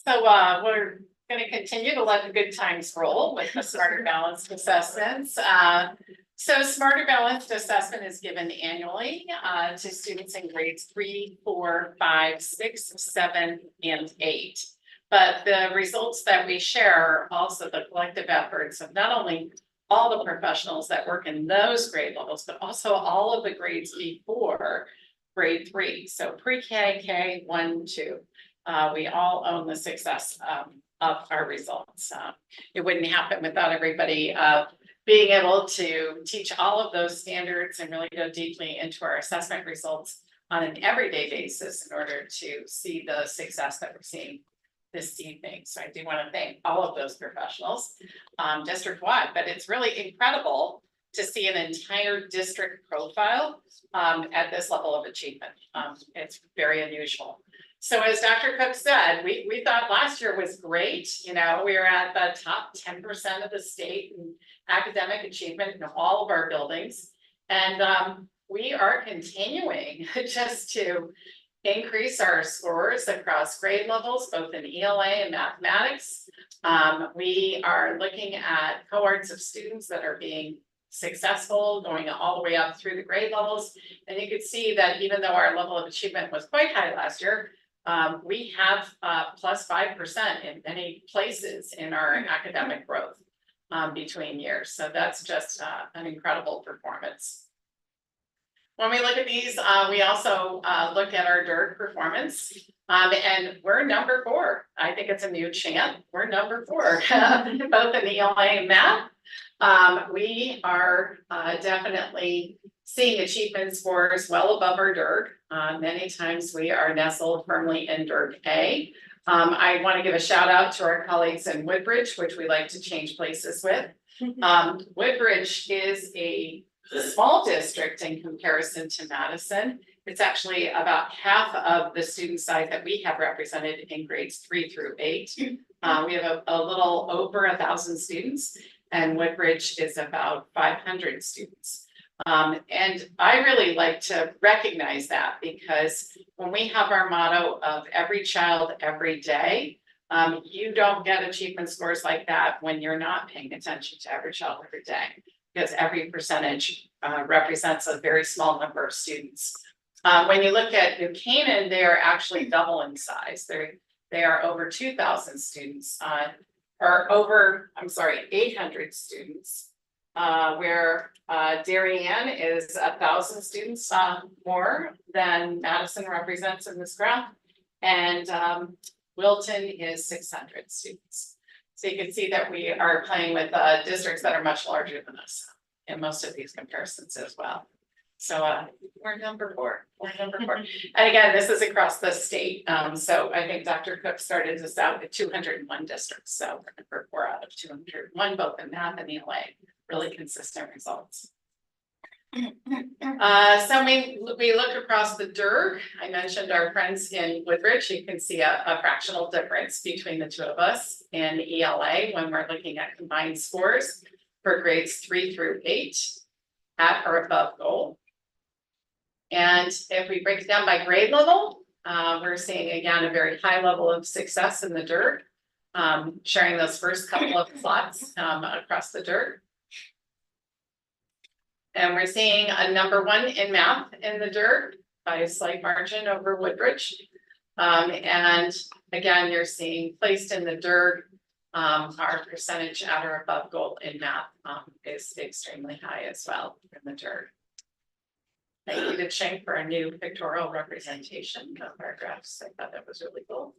[SPEAKER 7] So we're gonna continue to let the good times roll with the Smarter Balanced Assessments. So Smarter Balanced Assessment is given annually to students in grades 3, 4, 5, 6, 7, and 8. But the results that we share are also the collective efforts of not only all the professionals that work in those grade levels, but also all of the grades before grade 3. So pre-K, K, 1, 2. We all own the success of our results. It wouldn't happen without everybody being able to teach all of those standards and really go deeply into our assessment results on an everyday basis in order to see the success that we're seeing this evening. So I do want to thank all of those professionals district-wide, but it's really incredible to see an entire district profile at this level of achievement. It's very unusual. So as Dr. Cook said, we thought last year was great. You know, we were at the top 10% of the state in academic achievement in all of our buildings. And we are continuing just to increase our scores across grade levels, both in ELA and mathematics. We are looking at cohorts of students that are being successful, going all the way up through the grade levels. And you could see that even though our level of achievement was quite high last year, we have plus 5% in many places in our academic growth between years. So that's just an incredible performance. When we look at these, we also look at our DIRG performance, and we're number 4. I think it's a new chant. We're number 4, both in ELA and math. We are definitely seeing achievement scores well above our DIRG. Many times we are nestled firmly in DIRG A. I want to give a shout out to our colleagues in Woodbridge, which we like to change places with. Woodbridge is a small district in comparison to Madison. It's actually about half of the student size that we have represented in grades 3 through 8. We have a little over 1,000 students, and Woodbridge is about 500 students. And I really like to recognize that, because when we have our motto of every child, every day, you don't get achievement scores like that when you're not paying attention to every child every day, because every percentage represents a very small number of students. When you look at New Canaan, they are actually double in size. They are over 2,000 students, or over, 800 students, where Darien is 1,000 students more than Madison represents in this graph, and Wilton is 600 students. So you can see that we are playing with districts that are much larger than us in most of these comparisons as well. So we're number 4. We're number 4. And again, this is across the state. So I think Dr. Cook started this out with 201 districts. So we're number 4 out of 201, both in math and ELA. Really consistent results. So we look across the DIRG. I mentioned our friends in Woodbridge. You can see a fractional difference between the two of us in ELA when we're looking at combined scores for grades 3 through 8 at or above goal. And if we break it down by grade level, we're seeing again a very high level of success in the DIRG, sharing those first couple of plots across the DIRG. And we're seeing a number 1 in math in the DIRG by a slight margin over Woodbridge. And again, you're seeing placed in the DIRG, our percentage at or above goal in math is extremely high as well in the DIRG. Thank you to Cheng for a new pictorial representation of our graphs. I thought that was really cool.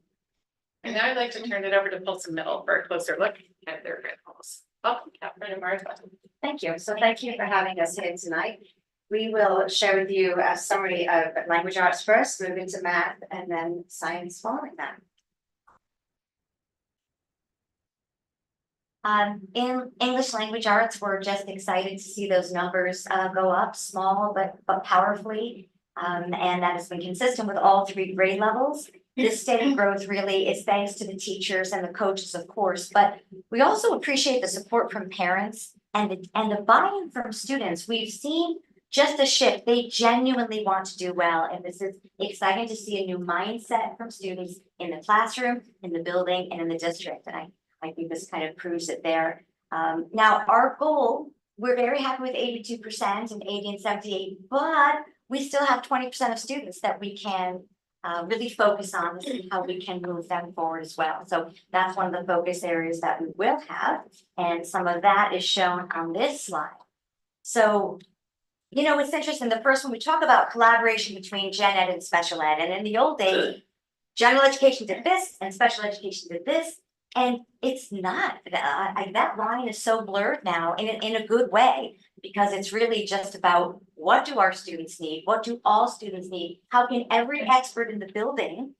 [SPEAKER 7] And now I'd like to turn it over to Folsom Middle for a closer look at their grade levels. Welcome, Catherine and Martha.
[SPEAKER 10] Thank you. So thank you for having us here tonight.
[SPEAKER 8] We will share with you a summary of language arts first, move into math, and then science following that. In English language arts, we're just excited to see those numbers go up, small but powerfully. And that has been consistent with all 3 grade levels. This steady growth really is thanks to the teachers and the coaches, of course, but we also appreciate the support from parents and the buy-in from students. We've seen just a shift. They genuinely want to do well, and this is exciting to see a new mindset from students in the classroom, in the building, and in the district. And I think this kind of proves it there. Now, our goal, we're very happy with 82% and 80 and 78, but we still have 20% of students that we can really focus on to see how we can move them forward as well. So that's one of the focus areas that we will have, and some of that is shown on this slide. So, you know, it's interesting, the first one, we talk about collaboration between gen ed and special ed, and in the old days, general education did this and special education did this. And it's not, that line is so blurred now in a good way, because it's really just about what do our students need? What do all students need? How can every expert in the building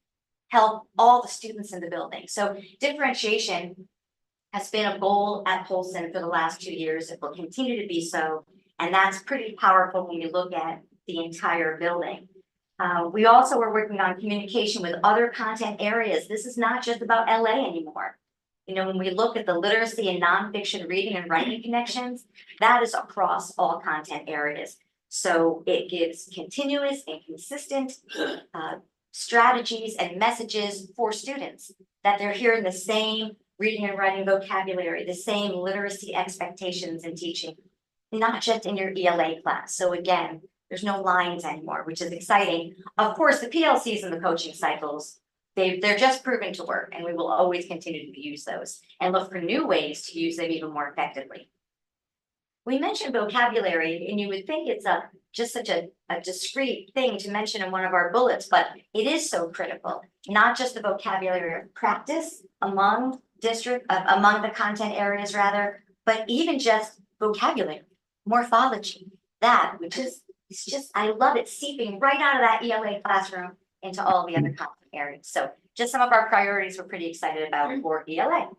[SPEAKER 8] help all the students in the building? So differentiation has been a goal at Polson for the last 2 years. It will continue to be so. And that's pretty powerful when you look at the entire building. We also are working on communication with other content areas. This is not just about LA anymore. You know, when we look at the literacy and nonfiction reading and writing connections, that is across all content areas. So it gives continuous and consistent strategies and messages for students, that they're hearing the same reading and writing vocabulary, the same literacy expectations in teaching, not just in your ELA class. So again, there's no lines anymore, which is exciting. Of course, the PLCs and the coaching cycles, they're just proven to work, and we will always continue to use those and look for new ways to use them even more effectively. We mentioned vocabulary, and you would think it's just such a discrete thing to mention in one of our bullets, but it is so critical. Not just the vocabulary of practice among among the content areas rather, but even just vocabulary, morphology, that which is, it's just, I love it seeping right out of that ELA classroom into all the other content areas. So just some of our priorities we're pretty excited about for ELA.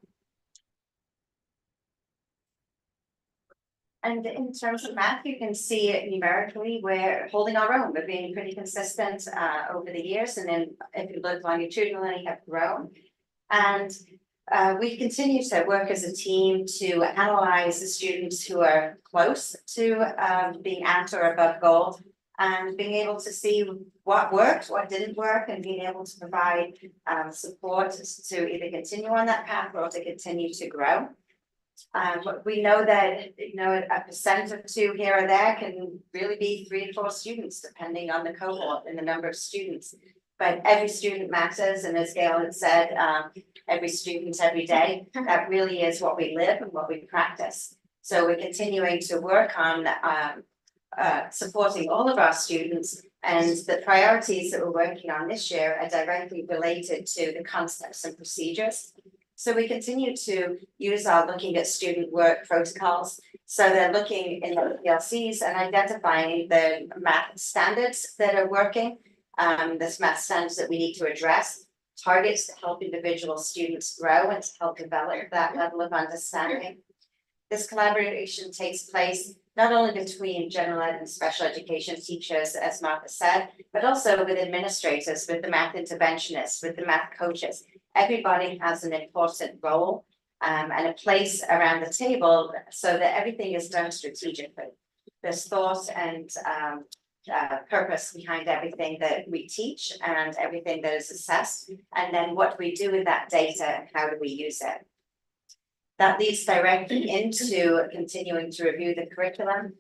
[SPEAKER 8] And in terms of math, you can see it numerically, we're holding our own. We're being pretty consistent over the years. And then if you look longitudinally, have grown. And we continue to work as a team to analyze the students who are close to being at or above goal, and being able to see what worked, what didn't work, and being able to provide support to either continue on that path or to continue to grow. But we know that, you know, a percent or 2 here or there can really be 3 to 4 students, depending on the cohort and the number of students. But every student matters, and as Gail had said, every student, every day, that really is what we live and what we practice. So we're continuing to work on supporting all of our students, and the priorities that we're working on this year are directly related to the concepts and procedures. So we continue to use our looking at student work protocols. So they're looking in the PLCs and identifying the math standards that are working, this math standards that we need to address, targets to help individual students grow and to help develop that level of understanding. This collaboration takes place not only between general ed and special education teachers, as Martha said, but also with administrators, with the math interventionists, with the math coaches. Everybody has an important role and a place around the table so that everything is done strategically. There's thought and purpose behind everything that we teach and everything that is assessed, and then what we do with that data and how do we use it. That leads directly into continuing to review the curriculum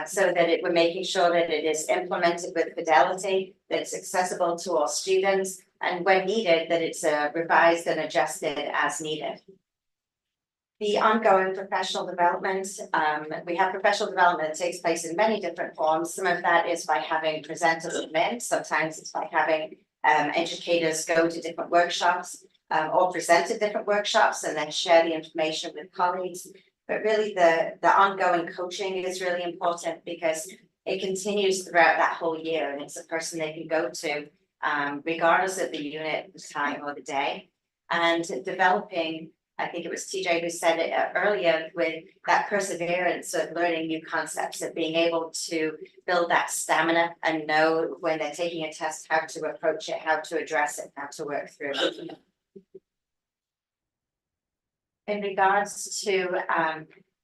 [SPEAKER 8] so that we're making sure that it is implemented with fidelity, that it's accessible to all students, and when needed, that it's revised and adjusted as needed. The ongoing professional development, we have professional development that takes place in many different forms. Some of that is by having presenters come in, sometimes it's by having educators go to different workshops or present at different workshops and then share the information with colleagues. But really the ongoing coaching is really important, because
[SPEAKER 10] it continues throughout that whole year, and it's a person they can go to regardless of the unit, the time or the day. And developing, I think it was TJ who said it earlier, with that perseverance of learning new concepts, of being able to build that stamina and know when they're taking a test, how to approach it, how to address it, how to work through it. In regards to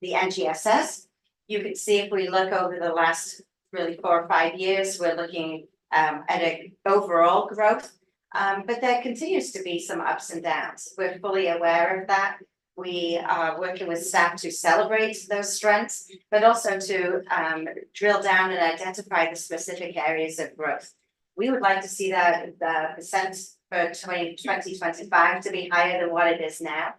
[SPEAKER 10] the NGSS, you can see if we look over the last really 4 or 5 years, we're looking at an overall growth. But there continues to be some ups and downs. We're fully aware of that. We are working with staff to celebrate those strengths, but also to drill down and identify the specific areas of growth. We would like to see that the percent for 2025 to be higher than what it is now.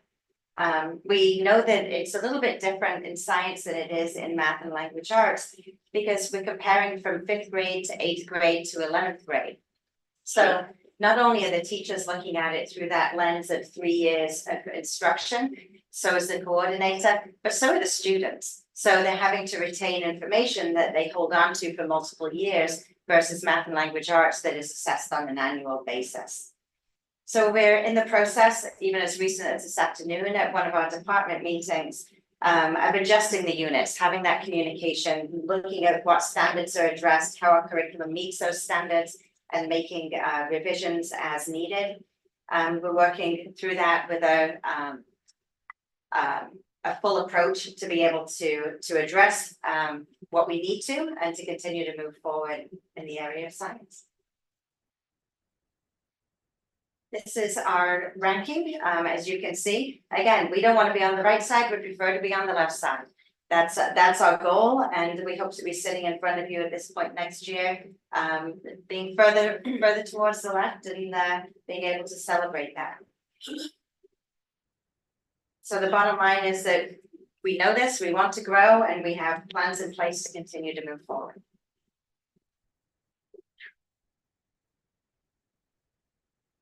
[SPEAKER 10] We know that it's a little bit different in science than it is in math and language arts, because we're comparing from 5th grade to 8th grade to 11th grade. So not only are the teachers looking at it through that lens of 3 years of instruction, so is the coordinator, but so are the students. So they're having to retain information that they hold on to for multiple years versus math and language arts that is assessed on an annual basis. So we're in the process, even as recent as this afternoon at one of our department meetings, of adjusting the units, having that communication, looking at what standards are addressed, how our curriculum meets those standards, and making revisions as needed. We're working through that with a full approach to be able to address what we need to and to continue to move forward in the area of science. This is our ranking, as you can see. Again, we don't want to be on the right side, we prefer to be on the left side. That's our goal, and we hope to be sitting in front of you at this point next year, being further towards the left and being able to celebrate that. So the bottom line is that we know this, we want to grow, and we have plans in place to continue to move forward.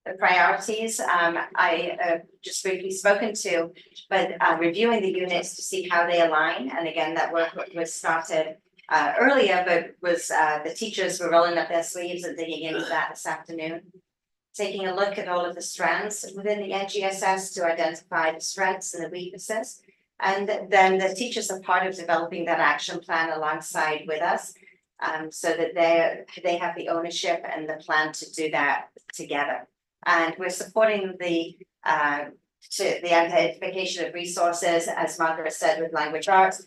[SPEAKER 10] The priorities, I just briefly spoken to, but reviewing the units to see how they align. And again, that work was started earlier, but was the teachers were rolling up their sleeves and digging into that this afternoon. Taking a look at all of the strands within the NGSS to identify the strengths and the weaknesses. And then the teachers are part of developing that action plan alongside with us, so that they have the ownership and the plan to do that together. And we're supporting the identification of resources, as Margaret said, with language arts,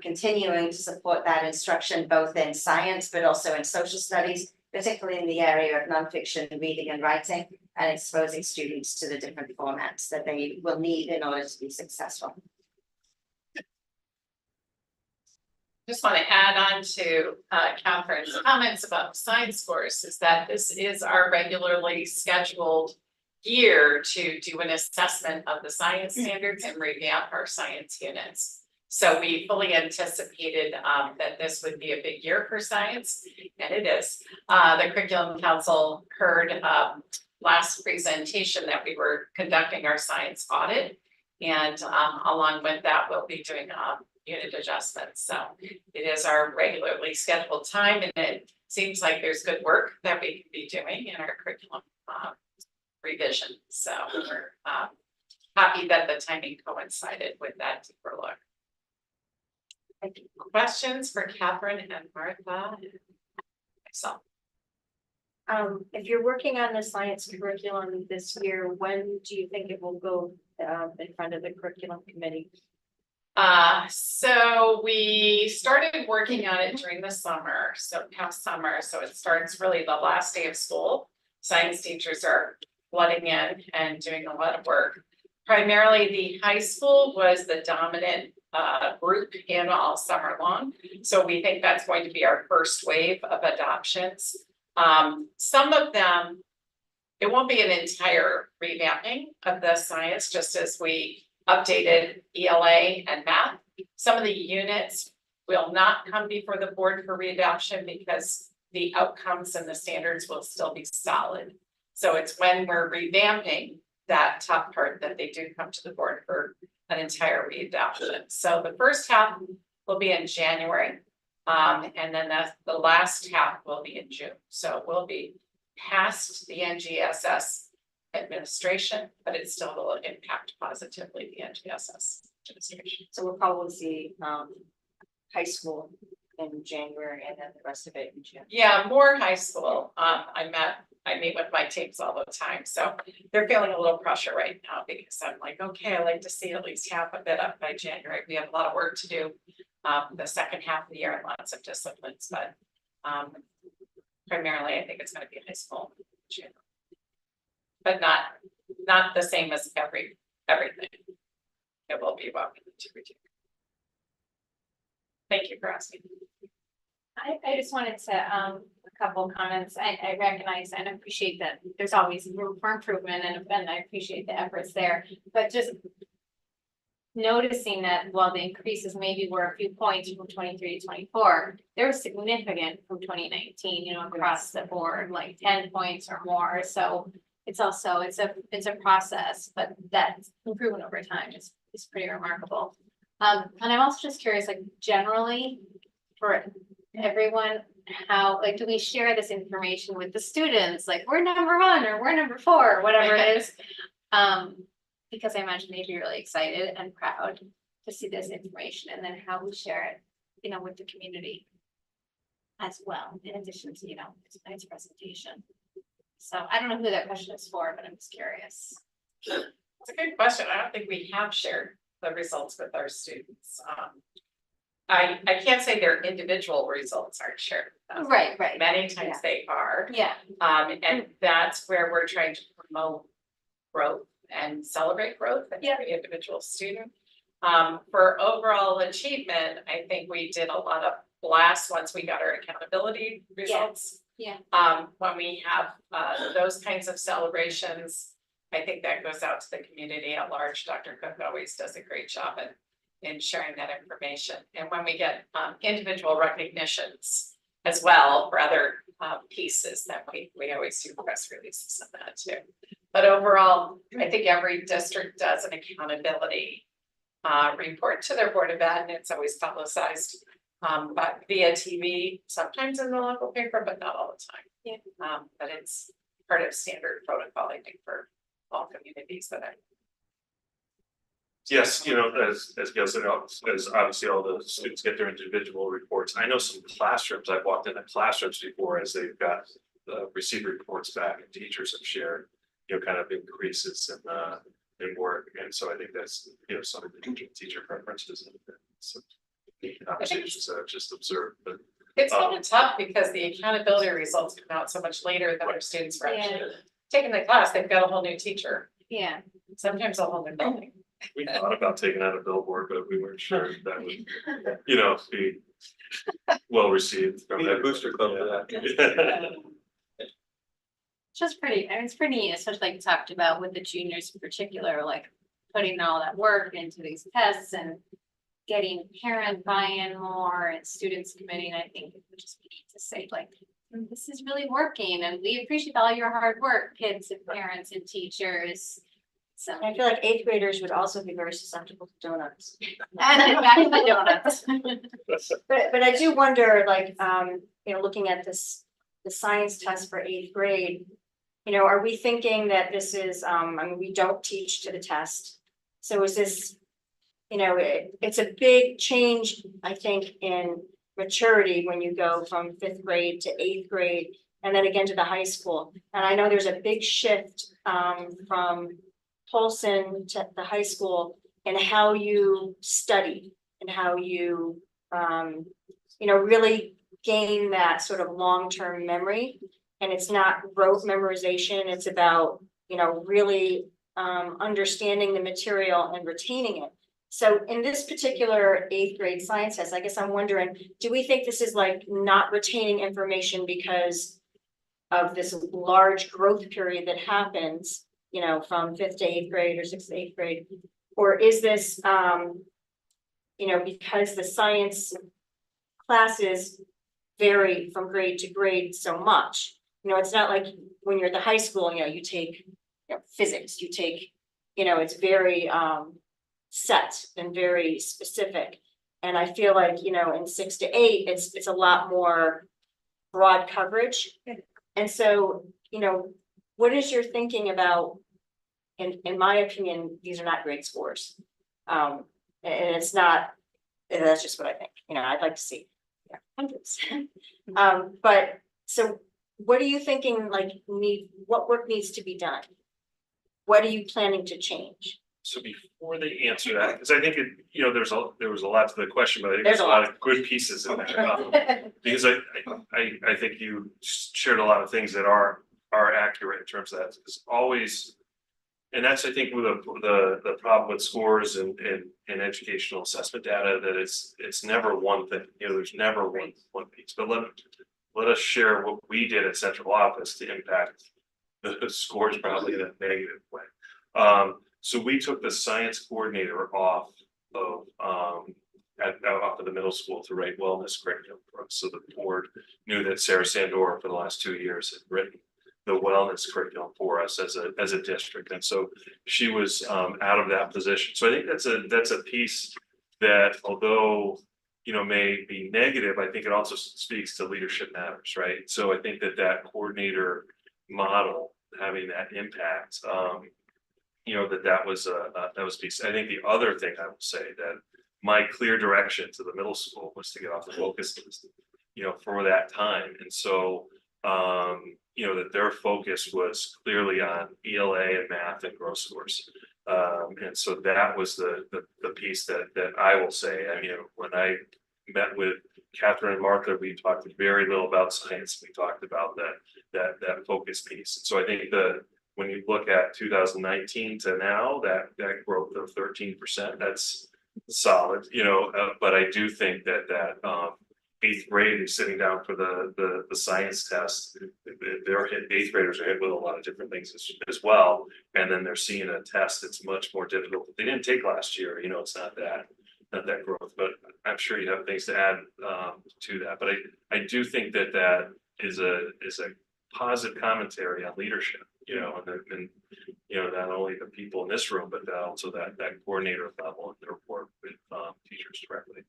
[SPEAKER 10] continuing to support that instruction both in science but also in social studies, particularly in the area of nonfiction reading and writing, and exposing students to the different formats that they will need in order to be successful.
[SPEAKER 7] Just want to add on to Catherine's comments about science course, is that this is our regularly scheduled year to do an assessment of the science standards and revamp our science units. So we fully anticipated that this would be a big year for science, and it is. The Curriculum Council heard last presentation that we were conducting our science audit, and along with that, we'll be doing unit adjustments. So it is our regularly scheduled time, and it seems like there's good work that we can be doing in our curriculum revision. So we're happy that the timing coincided with that deeper look. Questions for Catherine and Martha? Myself.
[SPEAKER 8] If you're working on the science curriculum this year, when do you think it will go in front of the curriculum committee?
[SPEAKER 7] So we started working on it during the summer, so past summer, so it starts really the last day of school. Science teachers are flooding in and doing a lot of work. Primarily the high school was the dominant group in all summer long. So we think that's going to be our first wave of adoptions. Some of them, it won't be an entire revamping of the science, just as we updated ELA and math. Some of the units will not come before the board for readoption because the outcomes and the standards will still be solid. So it's when we're revamping that top part that they do come to the board for an entire readoption. So the first half will be in January, And then the last half will be in June, so we'll be past the NGSS administration, but it still will impact positively the NGSS administration.
[SPEAKER 8] So we'll probably see, high school in January and then the rest of it in June.
[SPEAKER 7] Yeah, more high school. I meet with my teams all the time, so they're feeling a little pressure right now because I'm like, okay, I like to see at least half of it up by January. We have a lot of work to do. The second half of the year and lots of disciplines, but primarily I think it's gonna be high school. June. But not the same as everything. It will be welcome to review. Thank you for asking.
[SPEAKER 1] I just wanted to, a couple comments. I recognize and appreciate that there's always room for improvement and I appreciate the efforts there, but just noticing that while the increases maybe were a few points from 23 to 24, they're significant from 2019, you know, across the board, like 10 points or more. So it's also, it's a process, but that improvement over time is pretty remarkable. And I'm also just curious, like generally for everyone, how, like, do we share this information with the students? Like, we're number 1 or we're number 4 or whatever it is. Because I imagine they'd be really excited and proud to see this information and then how we share it, you know, with the community as well, in addition to, you know, tonight's presentation. So I don't know who that question is for, but I'm just curious.
[SPEAKER 7] It's a good question. I don't think we have shared the results with our students. I can't say their individual results aren't shared with them.
[SPEAKER 1] Right.
[SPEAKER 7] Many times they are.
[SPEAKER 1] Yeah.
[SPEAKER 7] And that's where we're trying to promote growth and celebrate growth in every individual student. For overall achievement, I think we did a lot of blasts once we got our accountability results.
[SPEAKER 1] Yeah.
[SPEAKER 7] When we have those kinds of celebrations, I think that goes out to the community at large. Dr. Cook always does a great job in sharing that information. And when we get individual recognitions as well for other pieces, that we always do press releases on that too. But overall, I think every district does an accountability report to their Board of Ed, and it's always publicized but via TV, sometimes in the local paper, but not all the time.
[SPEAKER 1] Yeah.
[SPEAKER 7] But it's part of standard protocol, I think, for all communities that I.
[SPEAKER 2] Yes, you know, as Gail said, as obviously all the students get their individual reports. I know some classrooms, I've walked into classrooms before as they've got received reports back and teachers have shared, you know, kind of increases in work. And so I think that's, you know, some of the teacher preferences and some conversations that I've just observed, but.
[SPEAKER 7] It's kind of tough because the accountability results come out so much later than our students are actually taking the class. They've got a whole new teacher,
[SPEAKER 1] Yeah.
[SPEAKER 7] sometimes a whole new building.
[SPEAKER 2] We thought about taking out a billboard, but we weren't sure that would, you know, be well received. From that booster club for that.
[SPEAKER 1] It's just pretty, I mean, it's pretty neat, especially like you talked about with the juniors in particular, like putting all that work into these tests and getting parent buy-in more and students committing. I think it would just be neat to say like, this is really working and we appreciate all your hard work, kids and parents and teachers. So.
[SPEAKER 8] I feel like 8th graders would also be very susceptible to donuts.
[SPEAKER 1] And back to the donuts.
[SPEAKER 8] But I do wonder, like, you know, looking at the science test for 8th grade, you know, are we thinking that this is, I mean, we don't teach to the test. So is this, you know, it's a big change, I think, in maturity when you go from 5th grade to 8th grade and then again to the high school. And I know there's a big shift from Polson to the high school and how you study and how you, you know, really gain that sort of long-term memory. And it's not rote memorization. It's about, you know, really understanding the material and retaining it. So in this particular 8th grade science test, I guess I'm wondering, do we think this is like not retaining information because of this large growth period that happens, you know, from 5th to 8th grade or 6th to 8th grade? Or is this, you know, because the science classes vary from grade to grade so much? You know, it's not like when you're at the high school, you know, you take, you know, physics, you take, you know, it's very set and very specific. And I feel like, you know, in 6 to 8, it's a lot more broad coverage. And so, you know, what is your thinking about, in my opinion, these are not great scores. And it's not, and that's just what I think, you know, I'd like to see hundreds. But so what are you thinking, like, what work needs to be done? What are you planning to change?
[SPEAKER 2] So before they answer that, because I think it, you know, there was a lot to the question, but I think
[SPEAKER 8] There's
[SPEAKER 2] there's
[SPEAKER 8] a
[SPEAKER 2] a lot of good pieces in there. Because I think you shared a lot of things that are accurate in terms of that. It's always, and that's, I think, with the problem with scores and educational assessment data, that it's never one thing, you know, there's never one piece. But let us share what we did at central office to impact the scores probably in a negative way. So we took the science coordinator off of the middle school to write wellness curriculum for us. So the board knew that Sarah Sandor for the last 2 years had written the wellness curriculum for us as a district. And so she was out of that position. So I think that's a piece that, although, you know, may be negative, I think it also speaks to leadership matters, right? So I think that coordinator model having that impact, you know, that was a piece. I think the other thing I will say, that my clear direction to the middle school was to get off the focus list, you know, for that time. And so, you know, that their focus was clearly on ELA and math and growth scores. And so that was the piece that I will say. I mean, when I met with Catherine and Martha, we talked very little about science. We talked about that focus piece. And so I think when you look at 2019 to now, that growth of 13%, that's solid, you know. But I do think that 8th grade is sitting down for the science test. Eighth graders are hit with a lot of different things as well, and then they're seeing a test that's much more difficult that they didn't take last year. You know, it's not that growth, but I'm sure you have things to add to that. But I do think that is a positive commentary on leadership, you know, and you know, not only the people in this room, but also that coordinator level and their work with teachers directly.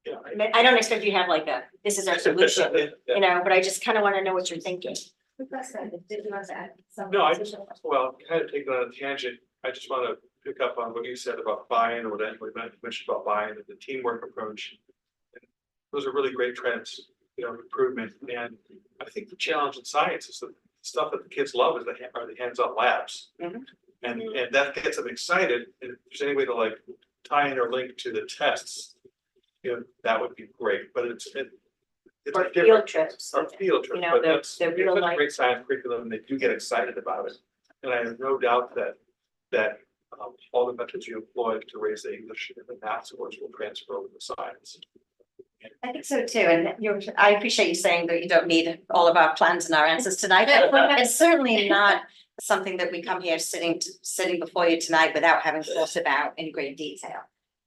[SPEAKER 8] Yeah, I don't expect you to have like this is our solution, you know, but I just kind of want to know what you're thinking.
[SPEAKER 11] No, well, kind of taking on a tangent, I just want to pick up on what you said about buy-in, or what Emily mentioned about buy-in and the teamwork approach. Those are really great trends, you know, improvement. And I think the challenge in science is the stuff that the kids love are the hands-on labs.
[SPEAKER 8] Mhm.
[SPEAKER 11] And that gets them excited. And if there's any way to like tie in or link to the tests, you know, that would be great. But it's
[SPEAKER 8] Or
[SPEAKER 11] a different-
[SPEAKER 8] field trips.
[SPEAKER 11] Or field trips,
[SPEAKER 8] You know,
[SPEAKER 11] but
[SPEAKER 8] the
[SPEAKER 11] that's
[SPEAKER 8] real
[SPEAKER 11] it's such a
[SPEAKER 8] life.
[SPEAKER 11] great science curriculum, and they do get excited about it. And I have no doubt that all the methods you employ to raise the English and the math scores will transfer over to science.
[SPEAKER 10] I think so too, and I appreciate you saying that you don't need all of our plans and our answers tonight. It's certainly not something that we come here sitting before you tonight without having thought about in great detail.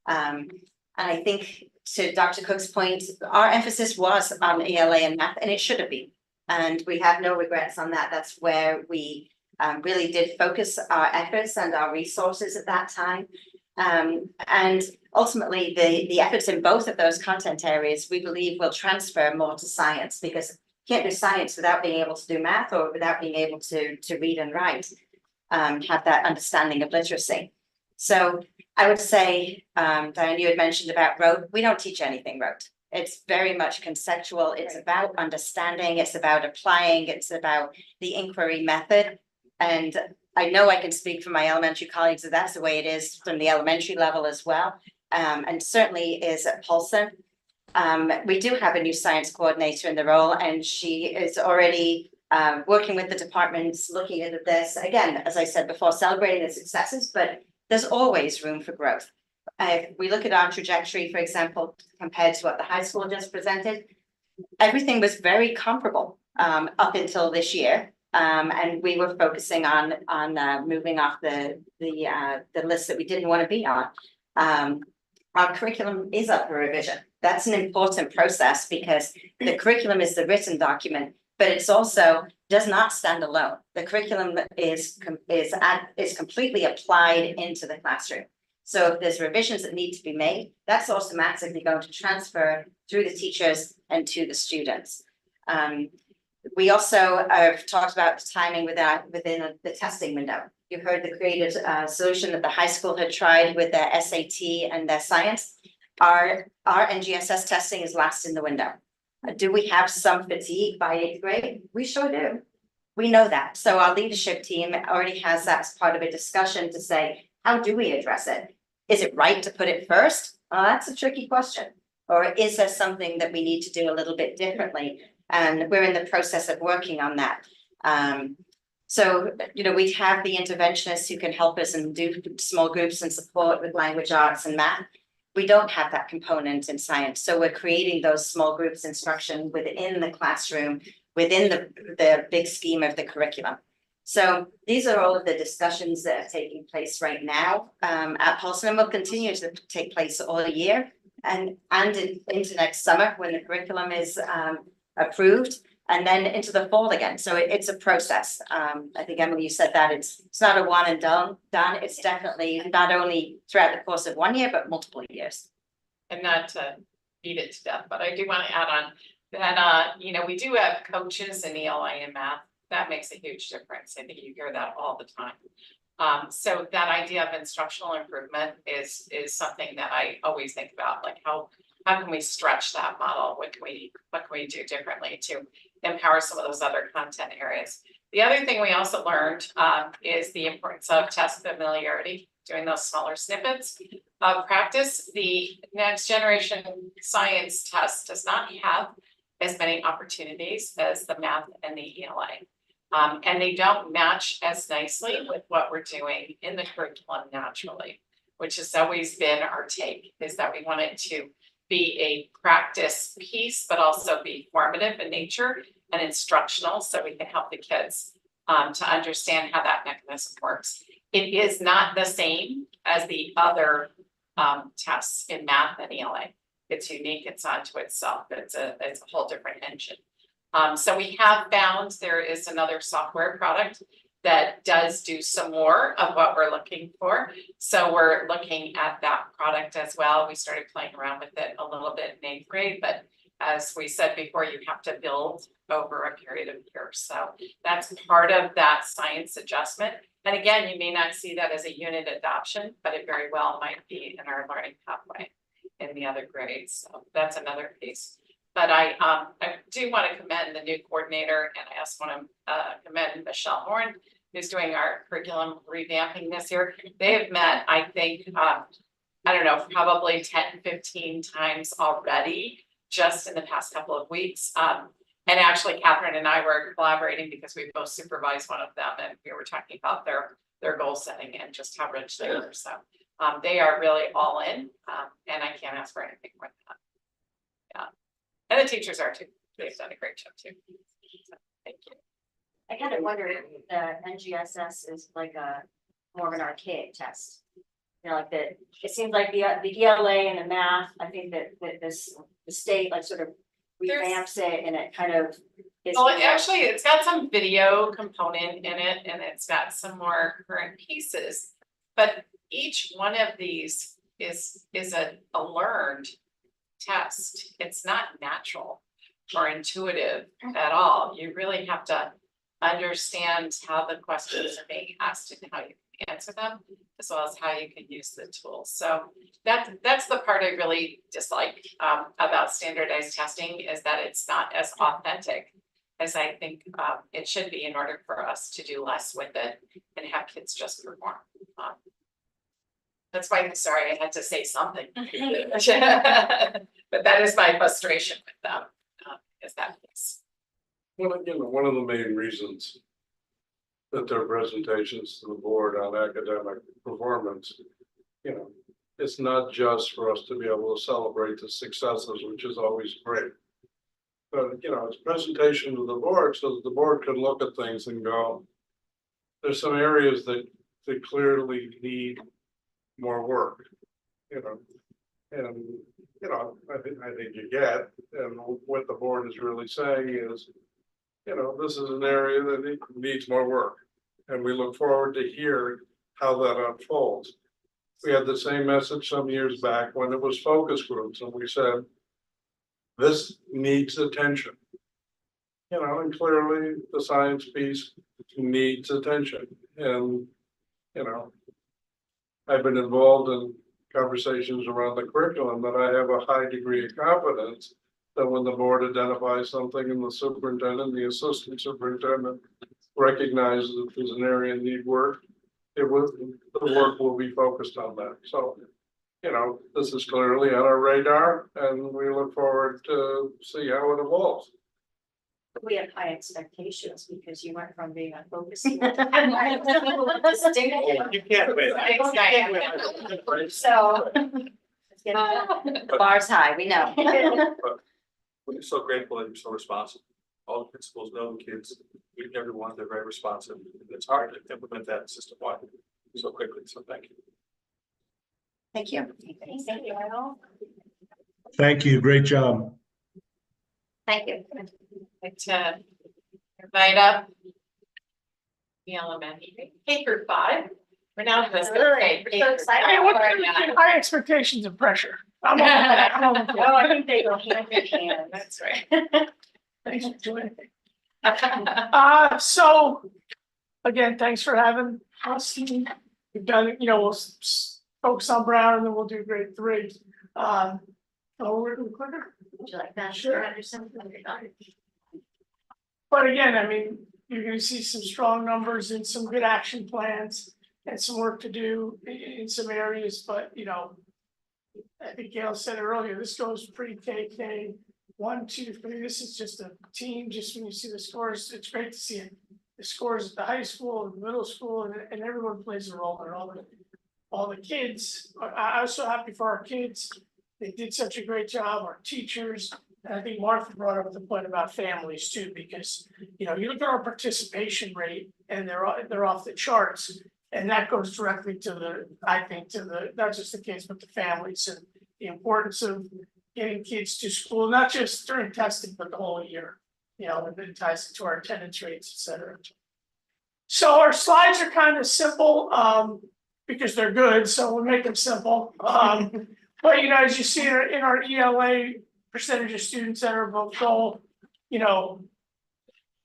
[SPEAKER 10] And I think, to Dr. Cook's point, our emphasis was on ELA and math, and it should have been. And we have no regrets on that. That's where we really did focus our efforts and our resources at that time. And ultimately, the efforts in both of those content areas, we believe, will transfer more to science, because you can't do science without being able to do math, or without being able to read and write, have that understanding of literacy. So I would say, Diane, you had mentioned about rote. We don't teach anything rote. It's very much conceptual. It's about understanding. It's about applying. It's about the inquiry method. And I know I can speak for my elementary colleagues that that's the way it is from the elementary level as well. And certainly is at Paulson. We do have a new science coordinator in the role, and she is already working with the departments, looking at this. Again, as I said before, celebrating the successes, but there's always room for growth. If we look at our trajectory, for example, compared to what the high school just presented, everything was very comparable up until this year. And we were focusing on moving off the list that we didn't want to be on. Our curriculum is up for revision. That's an important process, because the curriculum is the written document, but it's also does not stand alone. The curriculum is completely applied into the classroom. So if there's revisions that need to be made, that's automatically going to transfer through the teachers and to the students. We also have talked about the timing within the testing window. You heard the creative solution that the high school had tried with their SAT and their science. Our NGSS testing is last in the window. Do we have some fatigue by 8th grade? We sure do. We know that. So our leadership team already has that as part of a discussion to say, how do we address it? Is it right to put it first? That's a tricky question. Or is there something that we need to do a little bit differently? And we're in the process of working on that. So, we have the interventionists who can help us and do small groups and support with language arts and math. We don't have that component in science. So we're creating those small groups instruction within the classroom, within the big scheme of the curriculum. So these are all of the discussions that are taking place right now at Paulson, and will continue to take place all year and into next summer when the curriculum is approved, and then into the fall again. So it's a process. I think, Emily, you said that it's not a one and done. It's definitely not only throughout the course of 1 year, but multiple years.
[SPEAKER 7] And not to beat it to death, but I do want to add on that, we do have coaches in ELA and math. That makes a huge difference. I think you hear that all the time. So that idea of instructional improvement is something that I always think about, like how can we stretch that model? What can we do differently to empower some of those other content areas? The other thing we also learned is the importance of test familiarity, doing those smaller snippets of practice. The next generation science test does not have as many opportunities as the math and the ELA. And they don't match as nicely with what we're doing in the curriculum naturally, which has always been our take, is that we want it to be a practice piece, but also be formative in nature and instructional, so we can help the kids to understand how that mechanism works. It is not the same as the other tests in math and ELA. It's unique, it's onto itself, it's a whole different engine. So we have found there is another software product that does do some more of what we're looking for. So we're looking at that product as well. We started playing around with it a little bit in 8th grade, but as we said before, you have to build over a period of years. So that's part of that science adjustment. And again, you may not see that as a unit adoption, but it very well might be in our learning pathway in the other grades. So that's another piece. But I do want to commend the new coordinator, and I also want to commend Michelle Horn, who's doing our curriculum revamping this year. They have met, I think, I don't know, probably 10, 15 times already, just in the past couple of weeks. And actually, Catherine and I were collaborating because we both supervised one of them, and we were talking about their goal setting and just how rich they are. So they are really all in, and I can't ask for anything more than that. Yeah. And the teachers are too. They've done a great job too. So, thank you.
[SPEAKER 8] I kind of wonder if the NGSS is like a more of an archaic test. Like it seems like the ELA and the math, I think that the state like sort of revamps it, and it kind of is.
[SPEAKER 7] Well, actually, it's got some video component in it, and it's got some more current pieces. But each one of these is a learned test. It's not natural or intuitive at all. You really have to understand how the questions are being asked and how you can answer them, as well as how you can use the tools. So that's the part I really dislike about standardized testing, is that it's not as authentic as I think it should be, in order for us to do less with it and have kids just perform. That's why I'm sorry I had to say something. But that is my frustration with them, is that piece.
[SPEAKER 2] Well, one of the main reasons that their presentations to the board on academic performance, it's not just for us to be able to celebrate the successes, which is always great. But, it's a presentation to the board so that the board can look at things and go, there's some areas that clearly need more work, and I think you get, and what the board is really saying is, this is an area that needs more work, and we look forward to hear how that unfolds.
[SPEAKER 12] we had the same message some years back when it was focus groups, and we said, this needs attention. You know, and clearly the science piece needs attention, and, you know, I've been involved in conversations around the curriculum, but I have a high degree of confidence that when the board identifies something and the superintendent, the assistant superintendent recognizes that there's an area need work, the work will be focused on that. So, you know, this is clearly on our radar, and we look forward to see how it evolves.
[SPEAKER 8] We have high expectations because you went from being a focus.
[SPEAKER 11] You can't win.
[SPEAKER 8] So. The bar's high, we know.
[SPEAKER 11] We're so grateful that you're so responsible. All the principals know the kids, each and every one, they're very responsive. It's hard to implement that system wide so quickly, so thank you.
[SPEAKER 10] Thank you.
[SPEAKER 1] Thank you, Arnold.
[SPEAKER 9] Thank you. Great job.
[SPEAKER 10] Thank you.
[SPEAKER 7] Like to invite up the elementary, K through 5. We're now this.
[SPEAKER 1] Really? We're so excited.
[SPEAKER 6] Hey, what high expectations and pressure? I'm all for that. I'm all for that.
[SPEAKER 8] Oh, I think they go hand in hand.
[SPEAKER 7] That's right.
[SPEAKER 6] Thanks for joining. So, again, thanks for having us. We've done, you know, we'll focus on Brown and then we'll do grade 3. Oh, we're doing quicker.
[SPEAKER 8] Would you like that?
[SPEAKER 6] Sure.
[SPEAKER 8] Anderson?
[SPEAKER 6] But again, I mean, you're gonna see some strong numbers and some good action plans and some work to do in some areas, but you know. I think Gail said it earlier, this goes pre-K, 1, 2, 3, this is just a team, just when you see the scores, it's great to see it. The scores at the high school, and middle school, and everyone plays a role there, all the kids. I was so happy for our kids, they did such a great job, our teachers. And I think Martha brought up the point about families too, because, you know, you look at our participation rate and they're off the charts. And that goes directly to the, I think, to the, not just the kids, but the families and the importance of getting kids to school, not just during testing, but the whole year. You know, and it ties into our attendance rates, et cetera. So our slides are kind of simple, because they're good, so we'll make them simple. But you know, as you see in our ELA percentage of students that are above goal, you know,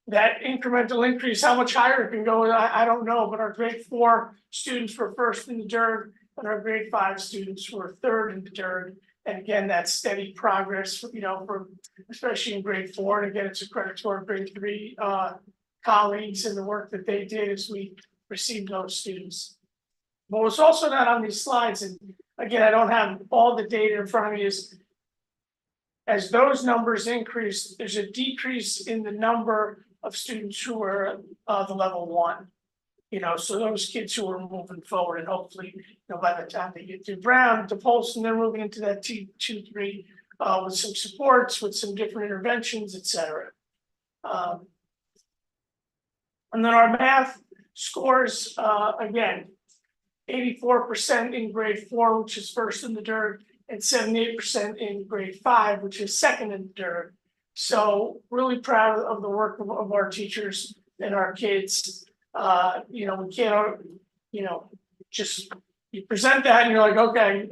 [SPEAKER 6] that incremental increase, how much higher it can go, I don't know, but our grade 4 students were first in the DERG, and our grade 5 students were third in the DERG. And again, that's steady progress, you know, for especially in grade 4. And again, it's a credit to our grade 3 colleagues and the work that they did as we received those students. But what's also not on these slides, and again, I don't have all the data in front of me, is as those numbers increase, there's a decrease in the number of students who are the level 1. You know, so those kids who are moving forward, and hopefully, you know, by the time they get through Brown to Polson, they're moving into that T2-3 with some supports, with some different interventions, et cetera. And then our math scores, again, 84% in grade 4, which is first in the DERG, and 78% in grade 5, which is second in the DERG. So really proud of the work of our teachers and our kids. You know, we can't, you know, just you present that and you're like, okay,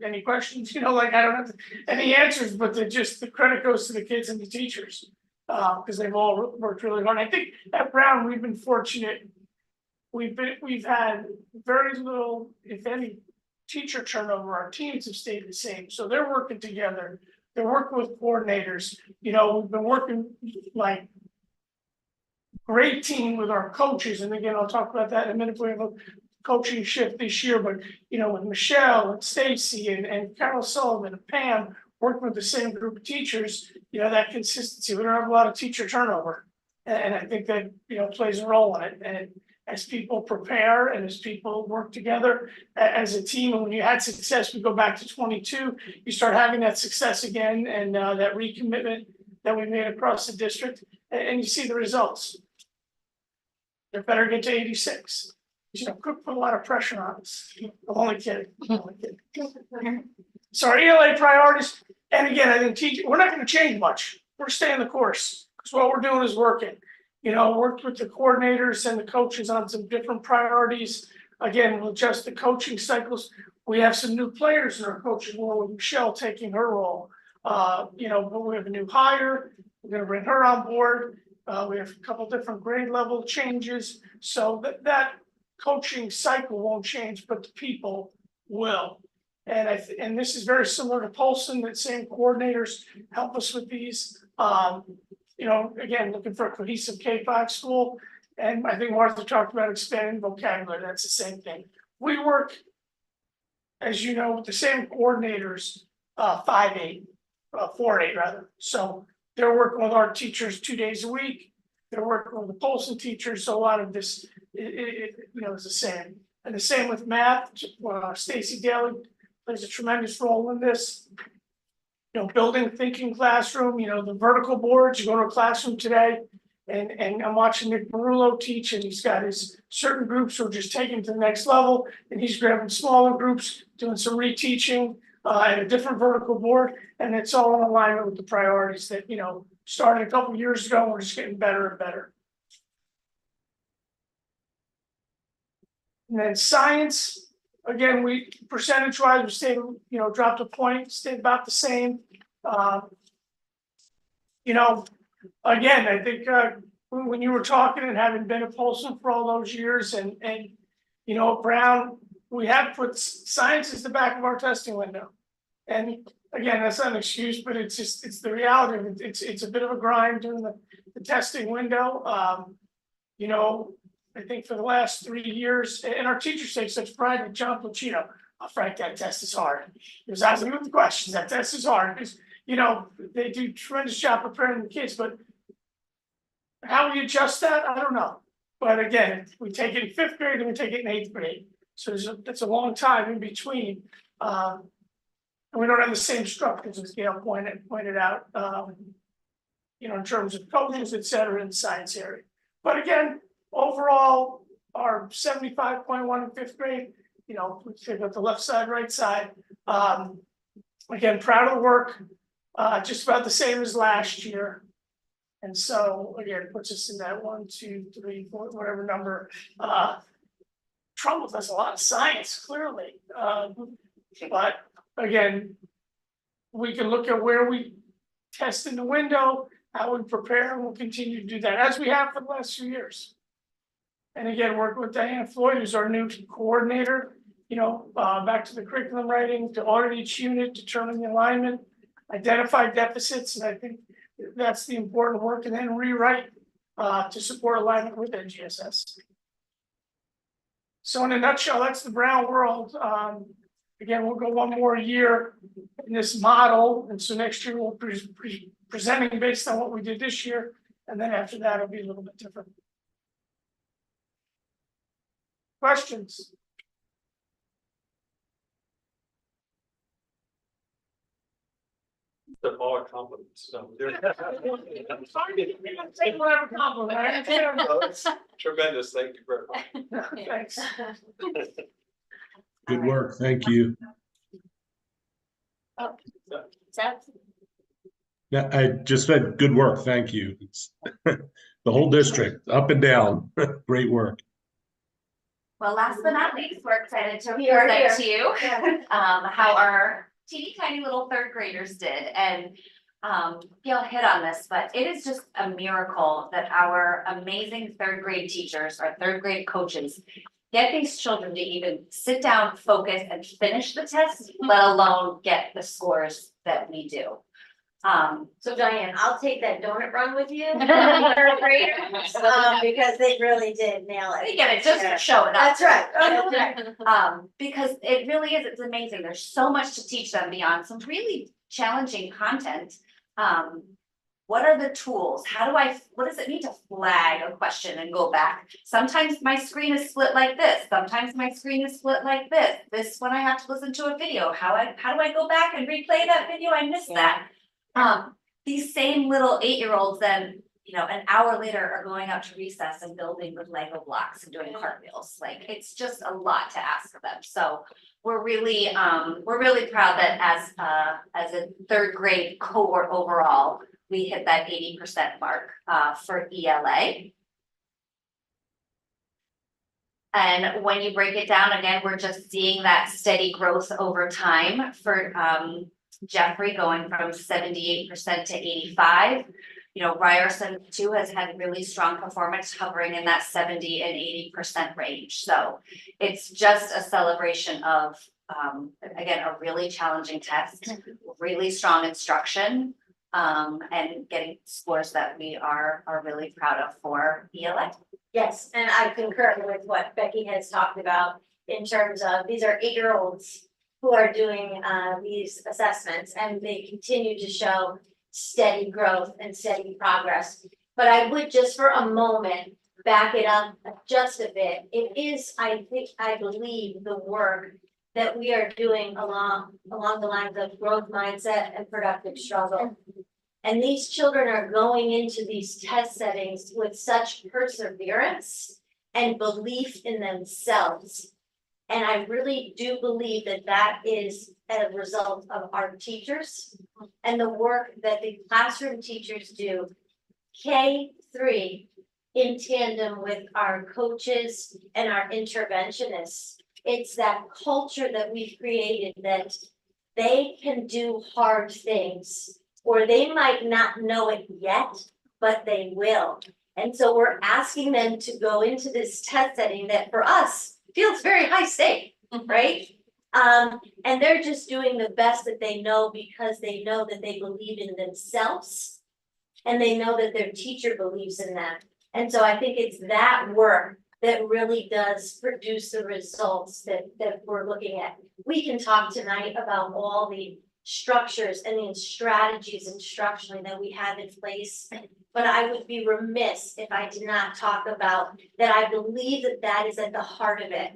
[SPEAKER 6] any questions? You know, like I don't have any answers, but the credit goes to the kids and the teachers because they've all worked really hard. I think at Brown we've been fortunate. We've had very little, if any, teacher turnover. Our teams have stayed the same, so they're working together. They're working with coordinators. You know, we've been working like great team with our coaches, and again, I'll talk about that in a minute. We have a coaching shift this year, but you know, with Michelle and Stacy and Carol Sullivan and Pam working with the same group of teachers, you know, that consistency. We don't have a lot of teacher turnover, and I think that, you know, plays a role in it. And as people prepare and as people work together as a team, and when you had success, we go back to 22, you start having that success again, and that recommitment that we made across the district, and you see the results. They better get to 86. You know, could put a lot of pressure on us. I'm only kidding. So our ELA priorities, and again, I think we're not going to change much. We're staying the course because what we're doing is working. You know, worked with the coordinators and the coaches on some different priorities. Again, we'll adjust the coaching cycles.
[SPEAKER 13] We have some new players in our coaching role, with Michelle taking her role. You know, but we have a new hire, we're gonna bring her on board. We have a couple different grade level changes, so that coaching cycle won't change, but the people will. And and this is very similar to Polson, that same coordinators help us with these. You know, again, looking for a cohesive K-5 school. And I think Martha talked about expanding vocabulary, that's the same thing. We work, as you know, with the same coordinators, 5-8, 4-8 rather. So they're working with our teachers 2 days a week. They're working with the Polson teachers, so a lot of this, you know, is the same. And the same with math. Stacy Daly plays a tremendous role in this. You know, building thinking classroom, you know, the vertical boards, you go to a classroom today, and I'm watching Nick Marullo teach, and he's got his certain groups who are just taking to the next level, and he's grabbing smaller groups, doing some reteaching, and a different vertical board, and it's all in alignment with the priorities that, you know, started a couple years ago, and we're just getting better and better. And then science, again, we percentage wise, we stayed, you know, dropped a point, stayed about the same. You know, again, I think when you were talking and having been at Polson for all those years, and you know, Brown, we have put science as the back of our testing window. And again, that's not an excuse, but it's just, it's the reality of it. It's a bit of a grind during the testing window. You know, I think for the last 3 years, and our teachers take such pride in John Placino. Oh, Frank, that test is hard. He was asking me the questions. That test is hard because, you know, they do a tremendous job preparing the kids, but how we adjust that, I don't know. But again, we take it in 5th grade and we take it in 8th grade. So that's a long time in between. And we don't have the same structures as Gail pointed out, you know, in terms of coaches, et cetera, in the science area. But again, overall, our 75.1 in 5th grade, you know, we take out the left side, right side. Again, proud of the work, just about the same as last year. And so again, puts us in that 1, 2, 3, 4, whatever number. Trumbull does a lot of science, clearly. But again, we can look at where we test in the window, how we prepare, and we'll continue to do that as we have for the last few years. And again, working with Diana Floyd, who's our new coordinator, you know, back to the curriculum writing, to audit each unit, determine the alignment, identify deficits, and I think that's the important work, and then rewrite to support alignment with NGSS. So in a nutshell, that's the Brown world. Again, we'll go one more year in this model, and so next year we'll be presenting based on what we did this year, and then after that it'll be a little bit different. Questions?
[SPEAKER 11] The all compliments, so.
[SPEAKER 13] Take whatever compliment. I understand.
[SPEAKER 11] Tremendous, thank you very much.
[SPEAKER 13] Thanks.
[SPEAKER 9] Good work. Thank you.
[SPEAKER 1] Seth?
[SPEAKER 9] Yeah, I just said good work. Thank you. It's the whole district, up and down. Great work.
[SPEAKER 14] Well, last but not least, we're excited to
[SPEAKER 8] Here,
[SPEAKER 14] present to you
[SPEAKER 8] Yeah.
[SPEAKER 14] how our teeny tiny little 3rd graders did. And Gail hit on this, but it is just a miracle that our amazing 3rd grade teachers, our 3rd grade coaches, get these children to even sit down, focus, and finish the test, let alone get the scores that we do.
[SPEAKER 10] So Diane, I'll take that donut run with you, 3rd graders, because they really did nail it.
[SPEAKER 14] They get it just for showing up.
[SPEAKER 10] That's right. That's right.
[SPEAKER 14] Because it really is, it's amazing. There's so much to teach them beyond some really challenging content. What are the tools? What does it mean to flag a question and go back? Sometimes my screen is split like this. Sometimes my screen is split like this. This when I have to listen to a video. How do I go back and replay that video? I missed that. These same little 8-year-olds then, you know, an hour later are going out to recess and building with Lego blocks and doing cartwheels. Like, it's just a lot to ask of them. So we're really proud that as a 3rd grade cohort overall, we hit that 80% mark for ELA. And when you break it down, again, we're just seeing that steady growth over time for Jeffrey going from 78% to 85. You know, Ryerson too has had really strong performance hovering in that 70 and 80% range. So it's just a celebration of, again, a really challenging test, really strong instruction, and getting scores that we are really proud of for ELA.
[SPEAKER 8] Yes, and I concur with what Becky has talked about in terms of these are 8-year-olds who are doing these assessments and they continue to show steady growth and steady progress. But I would just for a moment back it up just a bit. It is, I believe, the work that we are doing along the lines of growth mindset and productive struggle. And these children are going into these test settings with such perseverance and belief in themselves. And I really do believe that that is a result of our teachers and the work that the classroom teachers do, K-3, in tandem with our coaches and our interventionists. It's that culture that we've created that they can do hard things, or they might not know it yet, but they will. And so we're asking them to go into this test setting that for us feels very high stake, right? And they're just doing the best that they know because they know that they believe in themselves and they know that their teacher believes in them. And so I think it's that work that really does produce the results that we're looking at. We can talk tonight about all the structures and the strategies instructionally that we have in place. But I would be remiss if I did not talk about that. I believe that that is at the heart of it.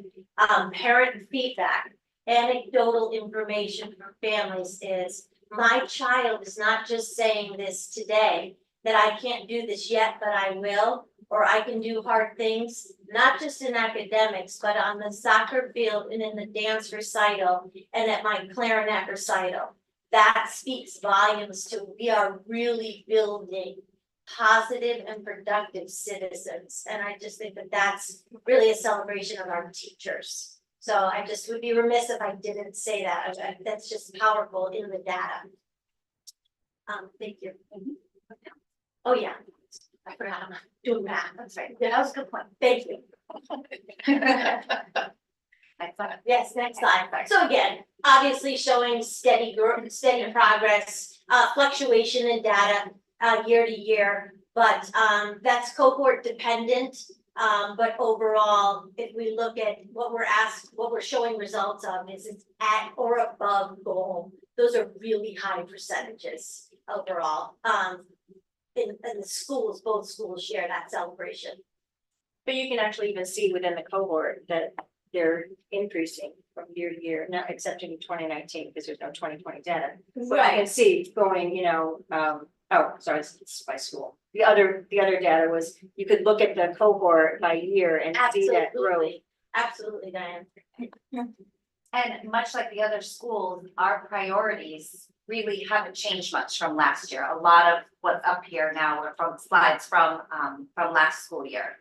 [SPEAKER 8] Parent feedback, anecdotal information from families is, my child is not just saying this today, that I can't do this yet, but I will, or I can do hard things, not just in academics, but on the soccer field and in the dance recital and at my clarinet recital. That speaks volumes to we are really building positive and productive citizens. And I just think that that's really a celebration of our teachers. So I just would be remiss if I didn't say that. That's just powerful in the data. Thank you. Oh, yeah. I forgot I'm doing math. That's right. Yeah, that was a good point. Thank you. Yes, next slide. So again, obviously showing steady growth, steady progress, fluctuation in data year to year, but that's cohort dependent. But overall, if we look at what we're asked, what we're showing results of is it's at or above goal. Those are really high percentages overall. In the schools, both schools share that celebration.
[SPEAKER 1] But you can actually even see within the cohort that they're increasing from year to year, not excepting 2019 because there's no 2020 data. But you can see going, oh, sorry, it's by school. The other data was, you could look at the cohort by year and see that growth.
[SPEAKER 8] Absolutely, Diane.
[SPEAKER 14] And much like the other schools, our priorities really haven't changed much from last year. A lot of what's up here now are from slides from last school year.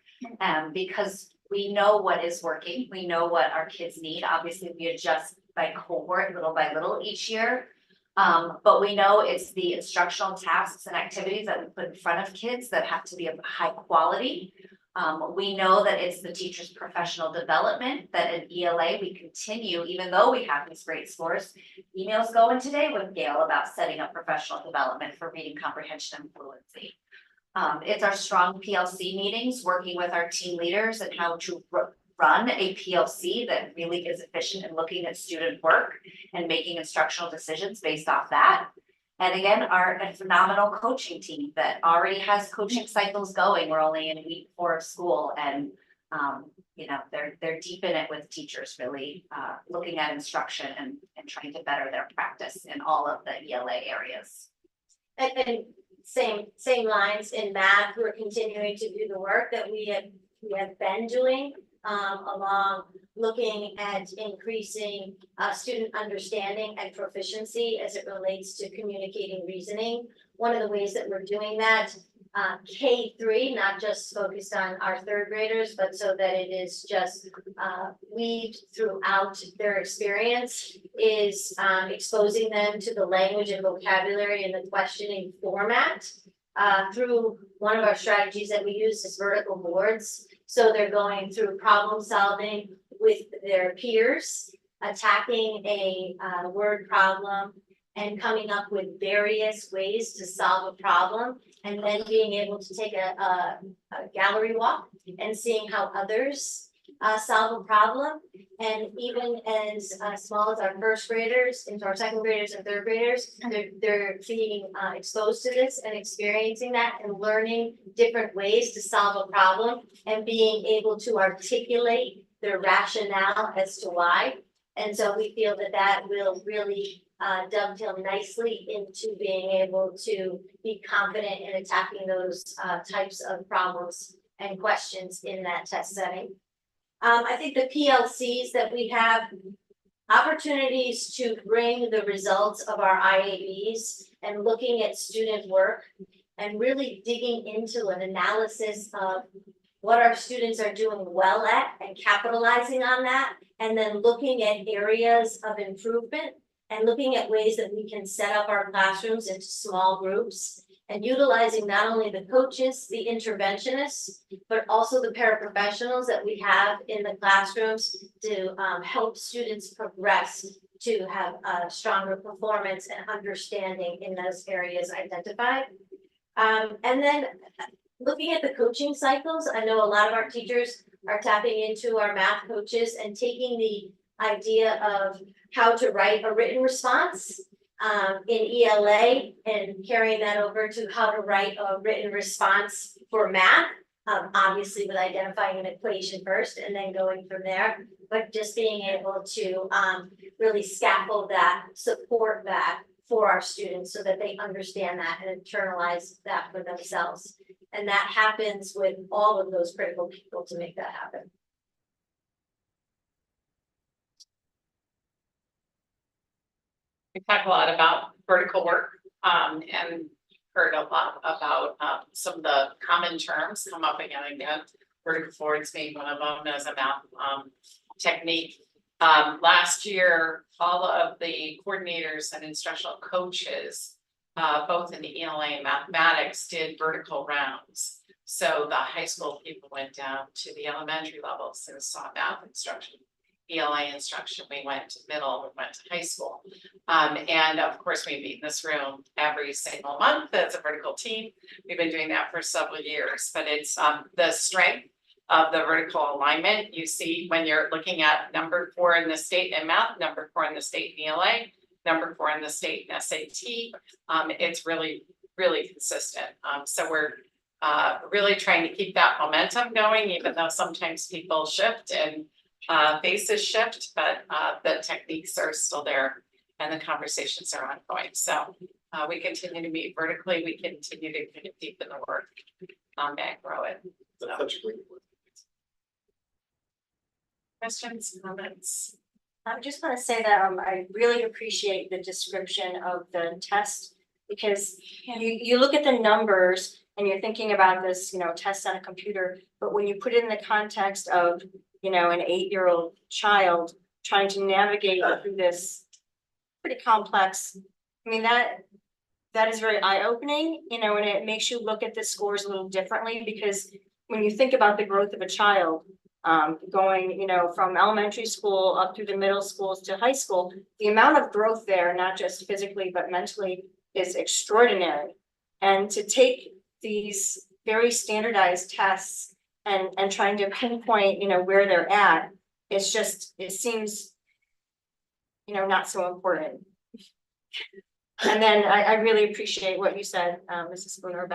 [SPEAKER 14] Because we know what is working, we know what our kids need. Obviously, we adjust by cohort little by little each year. But we know it's the instructional tasks and activities that we put in front of kids that have to be of high quality. We know that it's the teacher's professional development that in ELA we continue, even though we have these great scores. Emails going today with Gail about setting up professional development for reading comprehension and fluency. It's our strong PLC meetings, working with our team leaders and how to run a PLC that really is efficient in looking at student work and making instructional decisions based off that. And again, our phenomenal coaching team that already has coaching cycles going. We're only in week 4 of school, and they're deep in it with teachers, really looking at instruction and trying to better their practice in all of the ELA areas.
[SPEAKER 8] And same lines in math, we're continuing to do the work that we have been doing along looking at increasing student understanding and proficiency as it relates to communicating reasoning. One of the ways that we're doing that K-3, not just focused on our third graders, but so that it is just weaved throughout their experience, is exposing them to the language and vocabulary and the questioning format through one of our strategies that we use is vertical boards. So they're going through problem solving with their peers, attacking a word problem, and coming up with various ways to solve a problem, and then being able to take a gallery walk and seeing how others solve a problem. And even as small as our first graders, into our second graders and third graders, they're being exposed to this and experiencing that and learning different ways to solve a problem and being able to articulate their rationale as to why. And so we feel that that will really dovetail nicely into being able to be confident in attacking those types of problems and questions in that test setting. I think the PLCs that we have, opportunities to bring the results of our IABs and looking at student work and really digging into an analysis of what our students are doing well at and capitalizing on that, and then looking at areas of improvement and looking at ways that we can set up our classrooms into small groups and utilizing not only the coaches, the interventionists, but also the paraprofessionals that we have in the classrooms to help students progress to have a stronger performance and understanding in those areas identified. And then looking at the coaching cycles, I know a lot of our teachers are tapping into our math coaches and taking the idea of how to write a written response in ELA and carrying that over to how to write a written response for math, obviously with identifying an equation first and then going from there, but just being able to really scaffold that, support that for our students so that they understand that and internalize that for themselves. And that happens with all of those critical people to make that happen.
[SPEAKER 7] We talk a lot about vertical work, and heard a lot about some of the common terms come up again and again. Vertical boards being one of them as a math technique. Last year, all of the coordinators and instructional coaches, both in the ELA and mathematics, did vertical rounds. So the high school people went down to the elementary levels and saw math instruction. ELA instruction, we went to middle, we went to high school. And of course, we meet in this room every single month as a vertical team. We've been doing that for several years, but it's the strength of the vertical alignment. You see when you're looking at number 4 in the state in math, number 4 in the state in ELA, number 4 in the state in SAT. It's really, really consistent. So we're really trying to keep that momentum going, even though sometimes people shift and faces shift, but the techniques are still there and the conversations are ongoing. So we continue to meet vertically, we continue to kind of deepen the work and grow it. So.
[SPEAKER 11] That's great.
[SPEAKER 7] Questions, comments?
[SPEAKER 8] I just want to say that I really appreciate the description of the test, because you look at the numbers and you're thinking about this, test on a computer, but when you put it in the context of, an 8-year-old child trying to navigate through this pretty complex, that is very eye-opening, and it makes you look at the scores a little differently, because when you think about the growth of a child, going, from elementary school up through the middle schools to high school, the amount of growth there, not just physically, but mentally, is extraordinary. And to take these very standardized tests and trying to pinpoint, where they're at, it seems, not so important. And then I really appreciate what you said, Mrs. Spooner,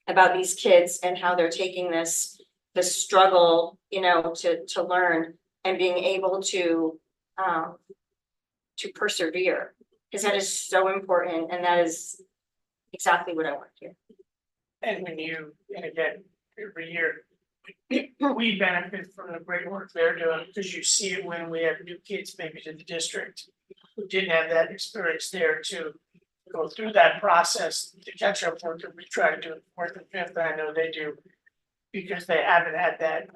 [SPEAKER 8] about these kids and how they're taking the struggle, to learn and being able to persevere, because that is so important, and that is exactly what I want to hear.
[SPEAKER 13] And again, every year, we benefit from the great work they're doing, because you see it when we have new kids maybe to the district who didn't have that experience there to go through that process to catch up with it. We try to do it fourth and fifth, I know they do, because they haven't had that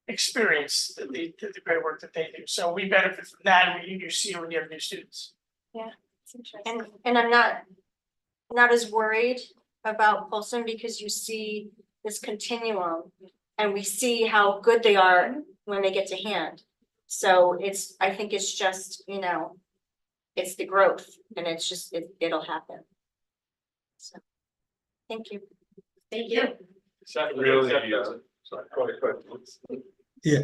[SPEAKER 13] experience, the great work that they do. So we benefit from that, and you see it when you have new students.
[SPEAKER 1] It's interesting.
[SPEAKER 8] And I'm not as worried about Polson because you see this continuum and we see how good they are when they get to hand. So I think it's just, it's the growth and it's just, it'll happen. So, thank you.
[SPEAKER 14] Thank you.
[SPEAKER 12] Really,
[SPEAKER 11] Sorry, go ahead.
[SPEAKER 9] Yeah.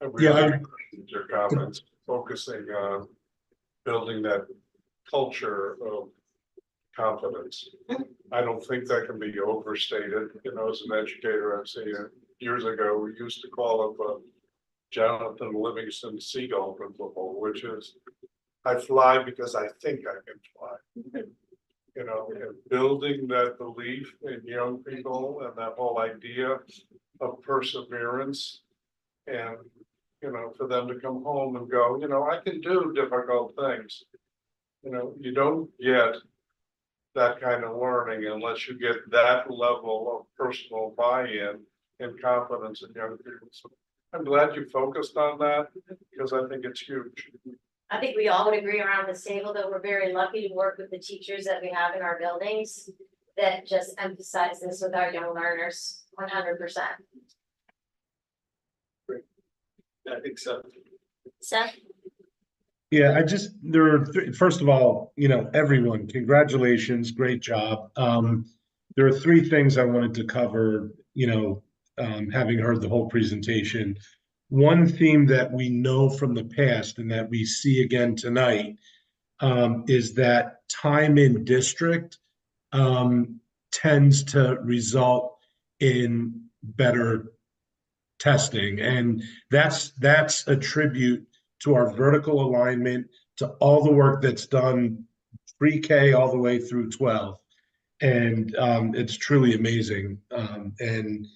[SPEAKER 12] I really
[SPEAKER 9] Yeah,
[SPEAKER 12] appreciate your comments, focusing on building that culture of confidence. I don't think that can be overstated, as an educator, I've seen it years ago, we used to call it Jonathan Livingston Seagull principle, which is I fly because I think I can fly. And building that belief in young people and that whole idea of perseverance and, for them to come home and go, I can do difficult things. You don't get that kind of learning unless you get that level of personal buy-in and confidence in young people. So I'm glad you focused on that because I think it's huge.
[SPEAKER 10] I think we all would agree around this table that we're very lucky to work with the teachers that we have in our buildings that just emphasize this with our young learners 100%.
[SPEAKER 11] I think so.
[SPEAKER 8] Seth?
[SPEAKER 9] Yeah, there are, first of all, everyone, congratulations, great job. There are three things I wanted to cover, having heard the whole presentation. One theme that we know from the past and that we see again tonight is that time in district tends to result in better testing. And that's a tribute to our vertical alignment, to all the work that's done pre-K all the way through 12. And it's truly amazing. And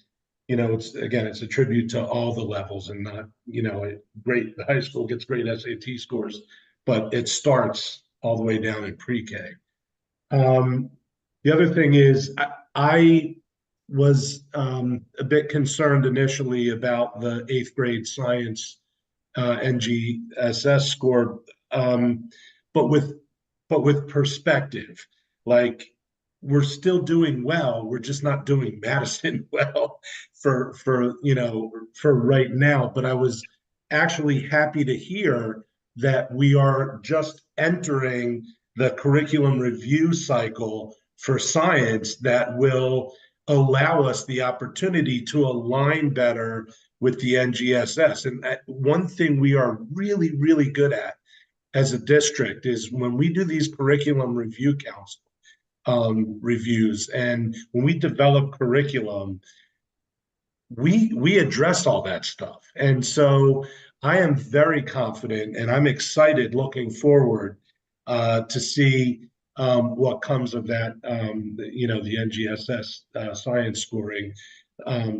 [SPEAKER 9] it's a tribute to all the levels and not, the high school gets great SAT scores, but it starts all the way down in pre-K. The other thing is I was a bit concerned initially about the 8th grade science NGSS score, but with perspective, like we're still doing well, we're just not doing Madison well for right now. But I was actually happy to hear that we are just entering the curriculum review cycle for science that will allow us the opportunity to align better with the NGSS. And one thing we are really, really good at as a district is when we do these curriculum review council reviews, and when we develop curriculum, we address all that stuff. And so I am very confident and I'm excited looking forward to see what comes of that, the NGSS science scoring,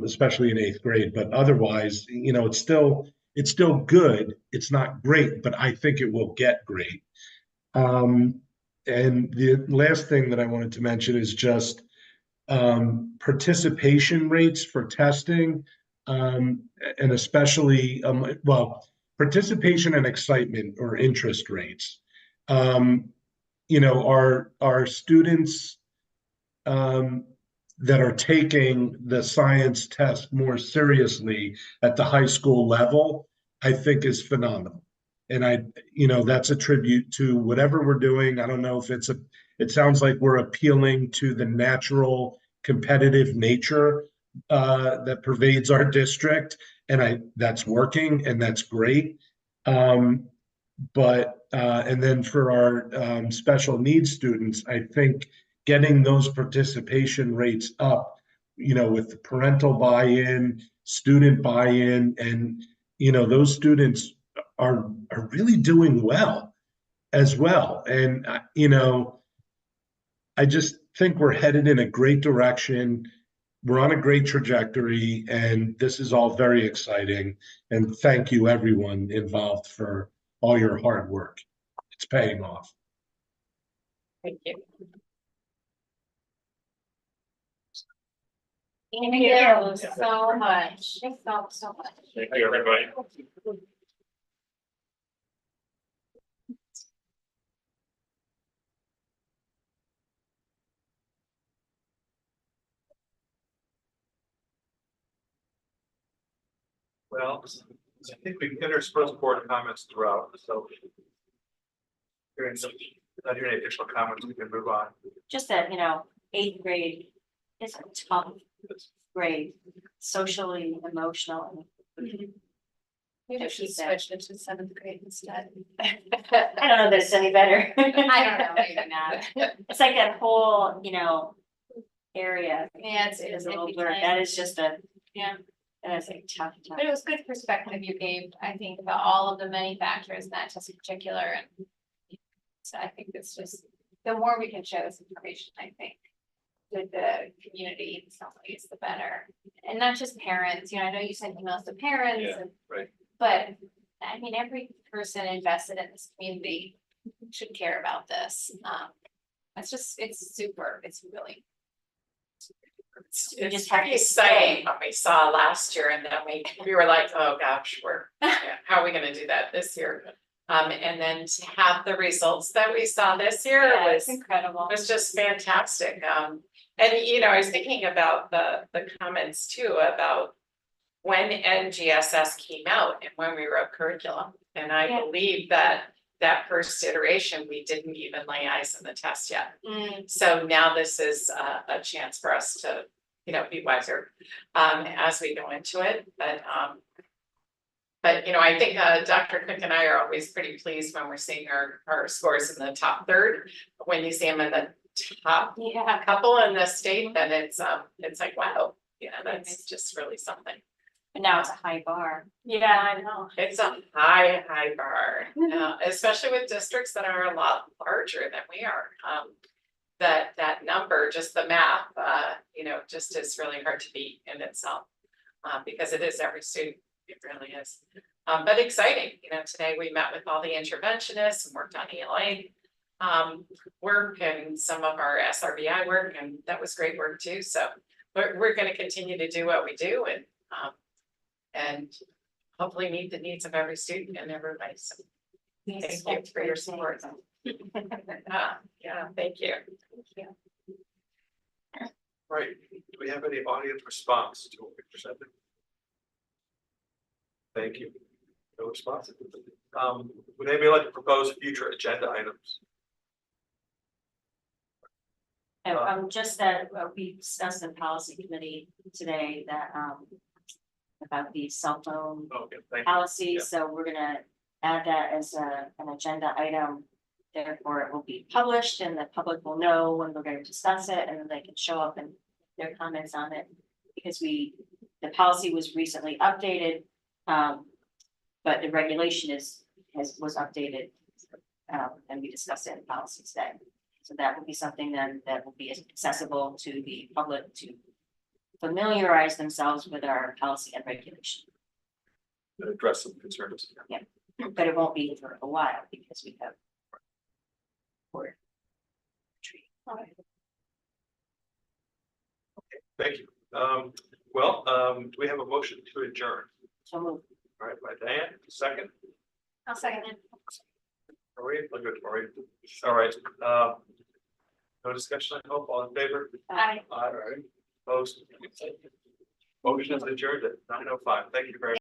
[SPEAKER 9] especially in 8th grade. But otherwise, it's still good. It's not great, but I think it will get great. And the last thing that I wanted to mention is just participation rates for testing, and especially, participation and excitement or interest rates. Our students that are taking the science test more seriously at the high school level, I think is phenomenal. And that's a tribute to whatever we're doing. I don't know if it sounds like we're appealing to the natural competitive nature that pervades our district. And that's working and that's great. And then for our special needs students, I think getting those participation rates up, with the parental buy-in, student buy-in, and, those students are really doing well as well. And, I just think we're headed in a great direction. We're on a great trajectory, and this is all very exciting. And thank you, everyone involved, for all your hard work. It's paying off.
[SPEAKER 7] Thank you.
[SPEAKER 1] Thank you so much. Thanks so much.
[SPEAKER 11] Thank you, everybody. Well, I think we can intersperse board comments throughout, so. Hearing some, not hearing any additional comments, we can move on.
[SPEAKER 10] Just that, eighth grade is a tough grade, socially, emotional.
[SPEAKER 1] Maybe she switched into seventh grade instead.
[SPEAKER 10] I don't know that it's any better.
[SPEAKER 1] I don't know, maybe not.
[SPEAKER 10] It's like that whole, area.
[SPEAKER 1] Yeah, it's
[SPEAKER 10] Is
[SPEAKER 1] in
[SPEAKER 10] a little
[SPEAKER 1] between.
[SPEAKER 10] blurred. That is just a,
[SPEAKER 1] Yeah.
[SPEAKER 10] that is a tough.
[SPEAKER 1] But it was good perspective you gave, I think, about all of the many factors, not just particular, and so I think it's just, the more we can share this information, I think, with the community in some ways, the better. And not just parents, I know you sent emails to parents
[SPEAKER 11] Yeah,
[SPEAKER 1] and,
[SPEAKER 11] right.
[SPEAKER 1] but I mean, every person invested in this community should care about this. It's super, it's really.
[SPEAKER 7] It's
[SPEAKER 10] just have
[SPEAKER 7] pretty
[SPEAKER 10] to
[SPEAKER 7] exciting what we saw last year, and then we were like, oh gosh, how are we gonna do that this year? And then to have the results that we saw this year
[SPEAKER 1] Yeah, it's
[SPEAKER 7] was
[SPEAKER 1] incredible.
[SPEAKER 7] just fantastic. And I was thinking about the comments too about when NGSS came out and when we wrote curriculum. And I
[SPEAKER 1] Yeah.
[SPEAKER 7] believe that first iteration, we didn't even lay eyes on the test yet.
[SPEAKER 1] Mm.
[SPEAKER 7] So now this is a chance for us to, be wiser as we go into it, but I think Dr. Cook and I are always pretty pleased when we're seeing our scores in the top third. When you see them in the top
[SPEAKER 1] Yeah.
[SPEAKER 7] couple in the state, then it's like, wow, that's just really something.
[SPEAKER 10] But now it's a high bar.
[SPEAKER 1] Yeah, I know.
[SPEAKER 7] It's a high bar, especially with districts that are a lot larger than we are. That number, just the math, just is really hard to beat in itself. Because it is every student, it really is. But exciting, today we met with all the interventionists and worked on ELA work and some of our SRBI work, and that was great work too. So we're gonna continue to do what we do and hopefully meet the needs of every student and everybody. So thank you for your support. Yeah, thank you.
[SPEAKER 11] Right, do we have any audience response to what we presented? Thank you. No response. Would anybody like to propose future agenda items?
[SPEAKER 10] Just that we discussed in policy committee today that, about the cell phone
[SPEAKER 11] Okay, thank you.
[SPEAKER 10] policy,
[SPEAKER 11] Yeah.
[SPEAKER 10] so we're gonna add that as an agenda item. Therefore, it will be published and the public will know when we're going to discuss it, and then they can show up and their comments on it. Because the policy was recently updated, but the regulation was updated. And we discussed it in policy today. So that will be something then that will be accessible to the public to familiarize themselves with our policy and regulation.
[SPEAKER 11] Address some concerns.
[SPEAKER 10] But it won't be for a while because we have.
[SPEAKER 11] Thank you. Do we have a motion to adjourn?
[SPEAKER 10] So moved.
[SPEAKER 11] All right, by Diane, second.
[SPEAKER 1] I'll second it.
[SPEAKER 11] Marie, look good, Marie. All right, no discussion, I hope, all in favor?
[SPEAKER 1] Bye.
[SPEAKER 11] All right, opposed? Motion is adjourned at 9:05. Thank you very much.